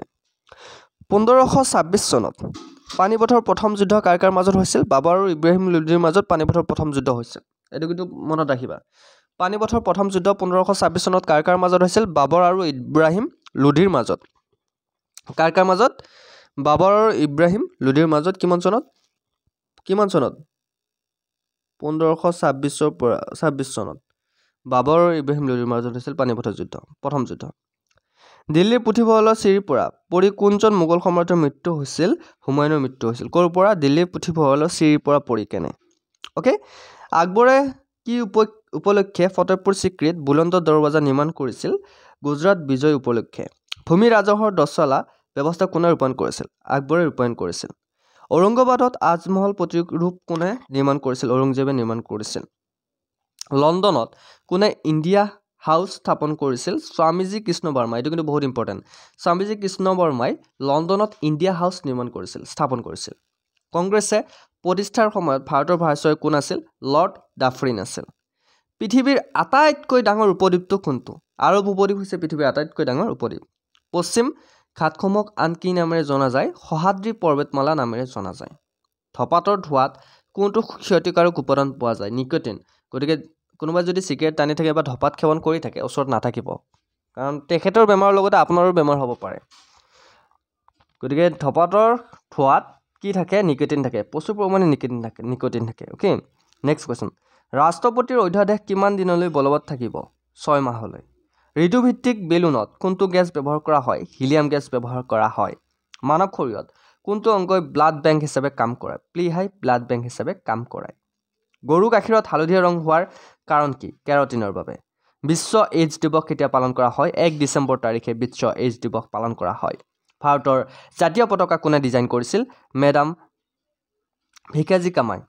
1526 চনত পানিপথৰ প্ৰথম যুদ্ধ কাৰ কাৰ মাজত হৈছিল বাবৰ আৰু ইব্ৰাহিম লোধিৰ মাজত পানিপথৰ প্ৰথম যুদ্ধ হৈছিল এটো কিন্তু মনত ৰাখিবা পানিপথৰ প্ৰথম যুদ্ধ 1526 চনত কাৰ কাৰ মাজত হৈছিল বাবৰ আৰু ইব্ৰাহিম লোধিৰ মাজত কাৰ কাৰ মাজত বাবৰ আৰু ইব্ৰাহিম লোধিৰ মাজত কিমান চনত 1526 ৰ পৰা 26 চনত বাবৰ আৰু ইব্ৰাহিম লোধিৰ মাজত হৈছিল পানিপথৰ যুদ্ধ প্ৰথম যুদ্ধ দিল্লীৰ পুথিভঁৰালৰ চিৰিৰ পৰা পৰি কোনজন মোগল সম্ৰাটৰ মৃত্যু হৈছিল হুমায়ুনৰ মৃত্যু হৈছিল ক'ৰ পৰা দিল্লীৰ পুথিভঁৰালৰ চিৰিৰ পৰা পৰি কেনে ওকে আকবৰে কি উপলক্ষে ফতেহপুৰ চিক্ৰীত বুলন্দ দৰৱাজা নিৰ্মাণ কৰিছিল গুজৰাট বিজয় উপলক্ষে ভূমি ৰাজহৰ 10 চলা ব্যৱস্থা কোনে ৰূপায়ণ কৰিছিল আকবৰে ৰূপায়ণ কৰিছিল ঔৰংগাবাদত আজমহল প্ৰতিৰূপ কোনে নিৰ্মাণ কৰিছিল ঔৰংজেবে নিৰ্মাণ কৰিছিল লণ্ডনত কোনে ইণ্ডিয়া হাউচ স্থাপন কৰিছিল স্বামীজী কৃষ্ণ বৰ্মা এইটো কিন্তু বহুত ইম্পৰ্টেণ্ট স্বামীজী কৃষ্ণ বৰ্মাই লণ্ডনত ইণ্ডিয়া হাউচ নিৰ্মাণ কৰিছিল স্থাপন কৰিছিল কংগ্ৰেছে প্ৰতিষ্ঠাৰ সময়ত ভাৰতৰ ভাইচৰয় কোন আছিল লৰ্ড ডাফৰিন আছিল পৃথিৱীৰ আটাইতকৈ ডাঙৰ উপদ্বীপটো কোনটো আৰৱ উপদ্বীপ হৈছে পৃথিৱীৰ আটাইতকৈ ডাঙৰ উপদ্বীপ পশ্চিম ঘাটসমূহক আন কি নামেৰে জনা যায় সহাদ্ৰী পৰ্বতমালা নামেৰে জনা যায় ধপাতৰ ধোঁৱাত কোনটো ক্ষতিকাৰক উপাদান পোৱা যায় নিকোটিন গতিকে কোনোবাই যদি চিগাৰেট টানি থাকে বা ধপাত সেৱন কৰি থাকে ওচৰত নাথাকিব কাৰণ তেখেতৰ বেমাৰৰ লগতে আপোনাৰো বেমাৰ হ'ব পাৰে গতিকে ধপাতৰ ধোঁৱাত কি থাকে নিকোটিন থাকে প্ৰচুৰ পৰিমাণে নিকোটিন থাকে ওকে নেক্সট কোৱেশ্যন ৰাষ্ট্ৰপতিৰ অধ্যাদেশ কিমান দিনলৈ বলবৎ থাকিব 6 মাহলৈ ঋতুভিত্তিক বেলুনত কোনটো গেছ ব্যৱহাৰ কৰা হয় হিলিয়াম গেছ ব্যৱহাৰ কৰা হয় মানৱ শৰীৰত কোনটো অংগই ব্লাড বেংক হিচাপে কাম কৰে প্লিহাই ব্লাড বেংক হিচাপে কাম কৰে গৰু গাখীৰত হালধীয়া ৰং হোৱাৰ কাৰণ কি কেৰটিনৰ বাবে বিশ্ব এইডছ দিৱস কেতিয়া পালন কৰা হয় 1 ডিচেম্বৰ তাৰিখে বিশ্ব এইডছ দিৱস পালন কৰা হয় ভাৰতৰ জাতীয় পতাকা কোনে ডিজাইন কৰিছিল মেডাম ভিকাজী কামাই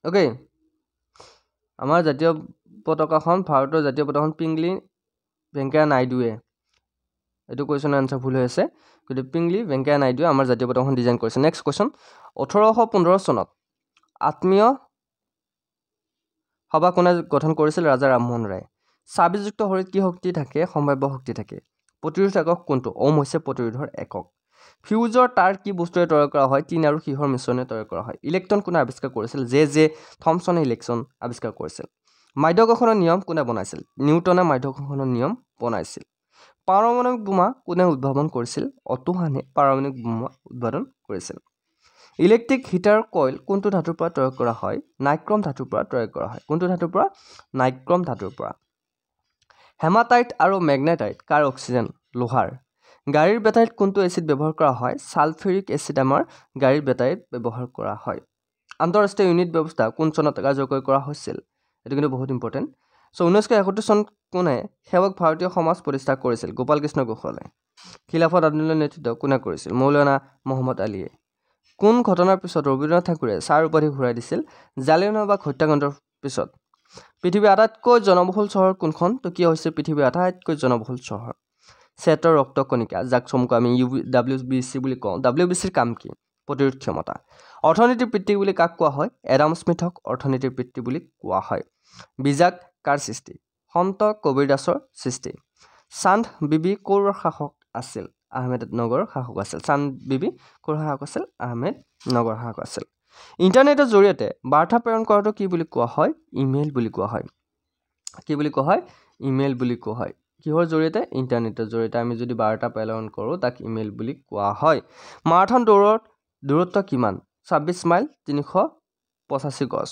ওকে আমাৰ জাতীয় পতাকাখন ভাৰতৰ জাতীয় পতাকাখন পিংগলি ভেংকায়া নাইডুৱে এইটো কুৱেশ্যনৰ আনচাৰ ভুল হৈ আছে গতিকে পিংগলি ভেংকায়া নাইডুৱে আমাৰ জাতীয় পতাকাখন ডিজাইন কৰিছে নেক্সট কুৱেশ্যন 1815 চনত আত্মীয় সভা কোনে গঠন কৰিছিল ৰাজা ৰামমোহন ৰায় চাবিযুক্ত শৰীৰত কি শক্তি থাকে সম্ভাৱ্য শক্তি থাকে প্ৰতিৰোধ একক কোনটো ওম হৈছে প্ৰতিৰোধৰ একক ফিউজৰ তাৰ কি বস্তুৰে তৈয়াৰ কৰা হয় টিন আৰু সীহৰ মিশ্ৰণে তৈয়াৰ কৰা হয় ইলেক্ট্ৰন কোনে আৱিষ্কাৰ কৰিছিল জে থমছনে ইলেক্ট্ৰন আৱিষ্কাৰ কৰিছিল মাধ্যাকৰ্ষণৰ নিয়ম কোনে বনাইছিল নিউটনে মাধ্যাকৰ্ষণৰ নিয়ম বনাইছিল পাৰমাণৱিক বোমা কোনে উদ্ভাৱন কৰিছিল অটো হানে পাৰমাণৱিক বোমা উদ্ভাৱন কৰিছিল ইলেক্ট্ৰিক হিটাৰ কইল কোনটো ধাতুৰ পৰা তৈয়াৰ কৰা হয় নাইক্ৰম ধাতুৰ পৰা তৈয়াৰ কৰা হয় কোনটো ধাতুৰ পৰা নাইক্ৰম ধাতুৰ পৰা হেমাটাইট আৰু মেগনেটাইট কাৰ অক্সিজেন লোহাৰ গাড়ীৰ বেটাৰীত কোনটো এচিড ব্যৱহাৰ কৰা হয় সালফিউৰিক এচিড আমাৰ গাড়ীৰ বেটাৰীত ব্যৱহাৰ কৰা হয় আন্তঃৰাষ্ট্ৰীয় ইউনিট ব্যৱস্থা কোন চনত কাৰ্যকৰী কৰা হৈছিল এটো কিন্তু বহুত ইম্পৰ্টেণ্ট সো 1961 চন কোনে সেৱক ভাৰতীয় সমাজ প্ৰতিষ্ঠা কৰিছিল গোপাল কৃষ্ণ গোখলে খিলাফত আন্দোলনৰ নেতৃত্ব কোনে কৰিছিল মৌলানা মোহাম্মদ আলীয়ে কোন ঘটনাৰ পিছত ৰবীন্দ্ৰনাথ ঠাকুৰে ছাৰ উপাধি ঘূৰাই দিছিল জালিয়ানৱালাবাগ হত্যাকাণ্ডৰ পিছত পৃথিৱীৰ আটাইতকৈ জনবহুল চহৰ কোনখন তো কি হৈছে পৃথিৱীৰ আটাইতকৈ জনবহুল চহৰ চেতৰ ৰক্ত কণিকা যাক চমুকৈ আমি WBC বুলি কওঁ WBCৰ কাম কি প্ৰতিৰোধ ক্ষমতা অৰ্থনীতিৰ পিতৃ বুলি কাক কোৱা হয় এডাম স্মিথক অৰ্থনীতিৰ পিতৃ বুলি কোৱা হয় বিজাক কাৰ সৃষ্টি সন্ত কবিৰ দাসৰ সৃষ্টি চান্দ বিবি ক'ৰ শাসক আছিল আহমেদনগৰৰ শাসক আছিল চান্দ বিবি ক'ৰ শাসক আছিল আহমেদনগৰৰ শাসক আছিল ইণ্টাৰনেটৰ জৰিয়তে বাৰ্তা প্ৰেৰণ কৰাটো কি বুলি কোৱা হয় ইমেইল বুলি কোৱা হয় কি বুলি কোৱা হয় ইমেইল বুলি কোৱা হয় কিহৰ জৰিয়তে ইণ্টাৰনেটৰ জৰিয়তে আমি যদি বাৰ্তা প্ৰেৰণ কৰোঁ তাক ইমেইল বুলি কোৱা হয় মাৰাথন দৌৰৰ দূৰত্ব কিমান 26 মাইল 385 গজ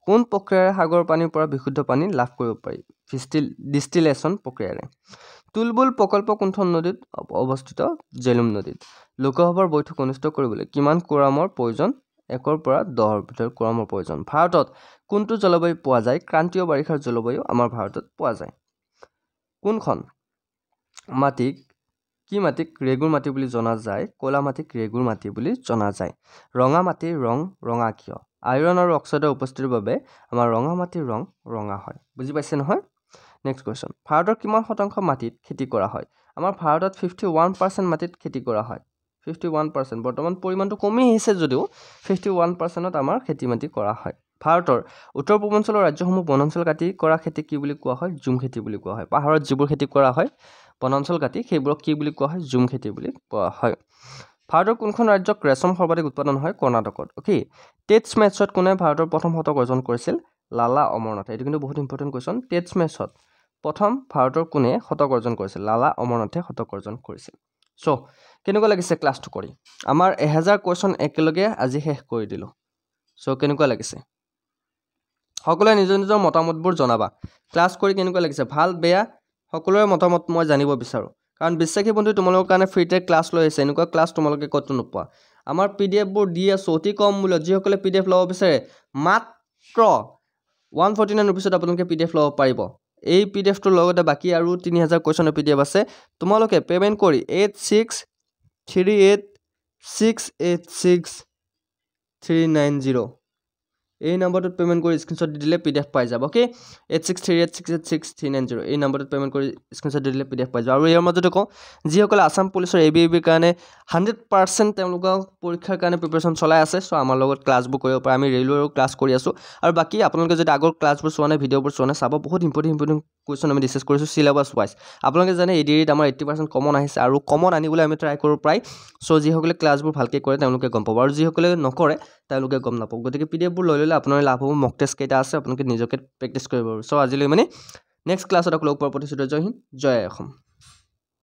কোন প্ৰক্ৰিয়াৰে সাগৰ পানীৰ পৰা বিশুদ্ধ পানী লাভ কৰিব পাৰি ডিষ্টিলেশ্যন প্ৰক্ৰিয়াৰে তুলবুল প্ৰকল্প কোনখন নদীত অৱস্থিত জেলুম নদীত লোকসভাৰ বৈঠক অনুষ্ঠিত কৰিবলৈ কিমান কোৰামৰ প্ৰয়োজন 1 পৰা 10 ভিতৰত কোৰামৰ প্ৰয়োজন ভাৰতত কোনটো জলবায়ু পোৱা যায় ক্ৰান্তীয় বাৰিষাৰ জলবায়ু আমাৰ ভাৰতত পোৱা যায় কোনখন মাটিক কি মাটিক ৰেগুৰ মাটি বুলি জনা যায় ক'লা মাটিক ৰেগুৰ মাটি বুলি জনা যায় ৰঙা মাটিৰ ৰং ৰঙা কিয় আইৰণ আৰু অক্সাইডৰ উপস্থিতিৰ বাবে আমাৰ ৰঙা মাটিৰ ৰং ৰঙা হয় বুজি পাইছে নহয় নেক্সট কোৱেশ্যন ভাৰতৰ কিমান শতাংশ মাটিত খেতি কৰা হয় আমাৰ ভাৰতত 51% মাটিত খেতি কৰা হয় 51% বৰ্তমান পৰিমাণটো কমি আহিছে যদিও 51%ত আমাৰ খেতি মাটি কৰা হয় ভাৰতৰ উত্তৰ পূৰ্বাঞ্চলৰ ৰাজ্যসমূহ বনাঞ্চল কাটি কৰা খেতি কি বুলি কোৱা হয় জুম খেতি বুলি কোৱা হয় পাহাৰত যিবোৰ খেতি কৰা হয় বনাঞ্চল কাটি সেইবোৰক কি বুলি কোৱা হয় জুম খেতি বুলি কোৱা হয় ভাৰতৰ কোনখন ৰাজ্যত ৰেশম সৰ্বাধিক উৎপাদন হয় কৰ্ণাটকত ওকে টেষ্ট মেটছত কোনে ভাৰতৰ প্ৰথম শতক অৰ্জন কৰিছিল লালা অমৰনাথে এইটো কিন্তু বহুত ইম্পৰ্টেণ্ট কুৱেশ্যন টেষ্ট মেটছত প্ৰথম ভাৰতৰ কোনে শতক অৰ্জন কৰিছিল লালা অমৰনাথে শতক অৰ্জন কৰিছিল সো কেনেকুৱা লাগিছে ক্লাছটো কৰি আমাৰ 1000 কুৱেশ্যন একেলগে আজি শেষ কৰি দিলো সো কেনেকুৱা লাগিছে সকলোৱে নিজৰ নিজৰ মতামতবোৰ জনাবা ক্লাছ কৰি কেনেকুৱা লাগিছে ভাল বেয়া সকলোৰে মতামত মই জানিব বিচাৰো কাৰণ বিশ্বাসী বন্ধু তোমালোকৰ কাৰণে ফ্ৰীতে ক্লাছ লৈ আছে এনেকুৱা ক্লাছ তোমালোকে কতো নোপোৱা আমাৰ PDF বোৰ দি আছে অতি কম মূল্যত যিসকলে PDF ল'ব বিচাৰে মাত্ৰ 149 रुपीसত আপোনালোকে PDF ল'ব পাৰিব এই PDF টোৰ লগতে বাকি আৰু 3000 কুৱেশ্যনৰ PDF আছে তোমালোকে পেমেন্ট কৰি 8638686390 এই নম্বৰটোত পে'মেণ্ট কৰি স্ক্ৰীনশ্বট দি দিলে PDF পাই যাব অ'কে 8638686390 এই নম্বৰটোত পে'মেণ্ট কৰি স্ক্ৰীনশ্বট দি দিলে PDF পাই যাব আৰু ইয়াৰ মাজতে কওঁ যিসকলে আছাম পুলিচৰ ABABৰ কাৰণে 100% তেওঁলোকৰ পৰীক্ষাৰ কাৰণে প্ৰিপাৰেশ্যন চলাই আছে চ' আমাৰ লগত ক্লাছবোৰ কৰিব পাৰে আমি ৰেগুলাৰো ক্লাছ কৰি আছোঁ আৰু বাকী আপোনালোকে যদি আগৰ ক্লাছবোৰ চোৱা নাই ভিডিঅ'বোৰ চোৱা নাই চাব বহুত ইম্পৰ্টেণ্ট কুৱেশ্যন আমি ডিছকাছ কৰিছোঁ চিলেবাছ ৱাইজ আপোনালোকে জানে ADAত আমাৰ 80% কমন আহিছে আৰু কমন আনিবলৈ আমি ট্ৰাই কৰোঁ প্ৰায় চ' যিসকলে ক্লাছবোৰ ভালকৈ কৰে তেওঁলোকে গম পাব আৰু যিসকলে নকৰে তেওঁলোকে গম নাপাব গতিকে PDFবোৰ লৈ ল'লে আপোনাৰ লাভ হ'ব মক টেষ্ট কেইটা আছে আপোনালোকে নিজকে প্ৰেক্টিছ কৰিব চ' আজিলৈ মানে নেক্সট ক্লাছত আকৌ লগ পোৱাৰ প্ৰতিশ্ৰুতি জয় হিন্দ জয় অসম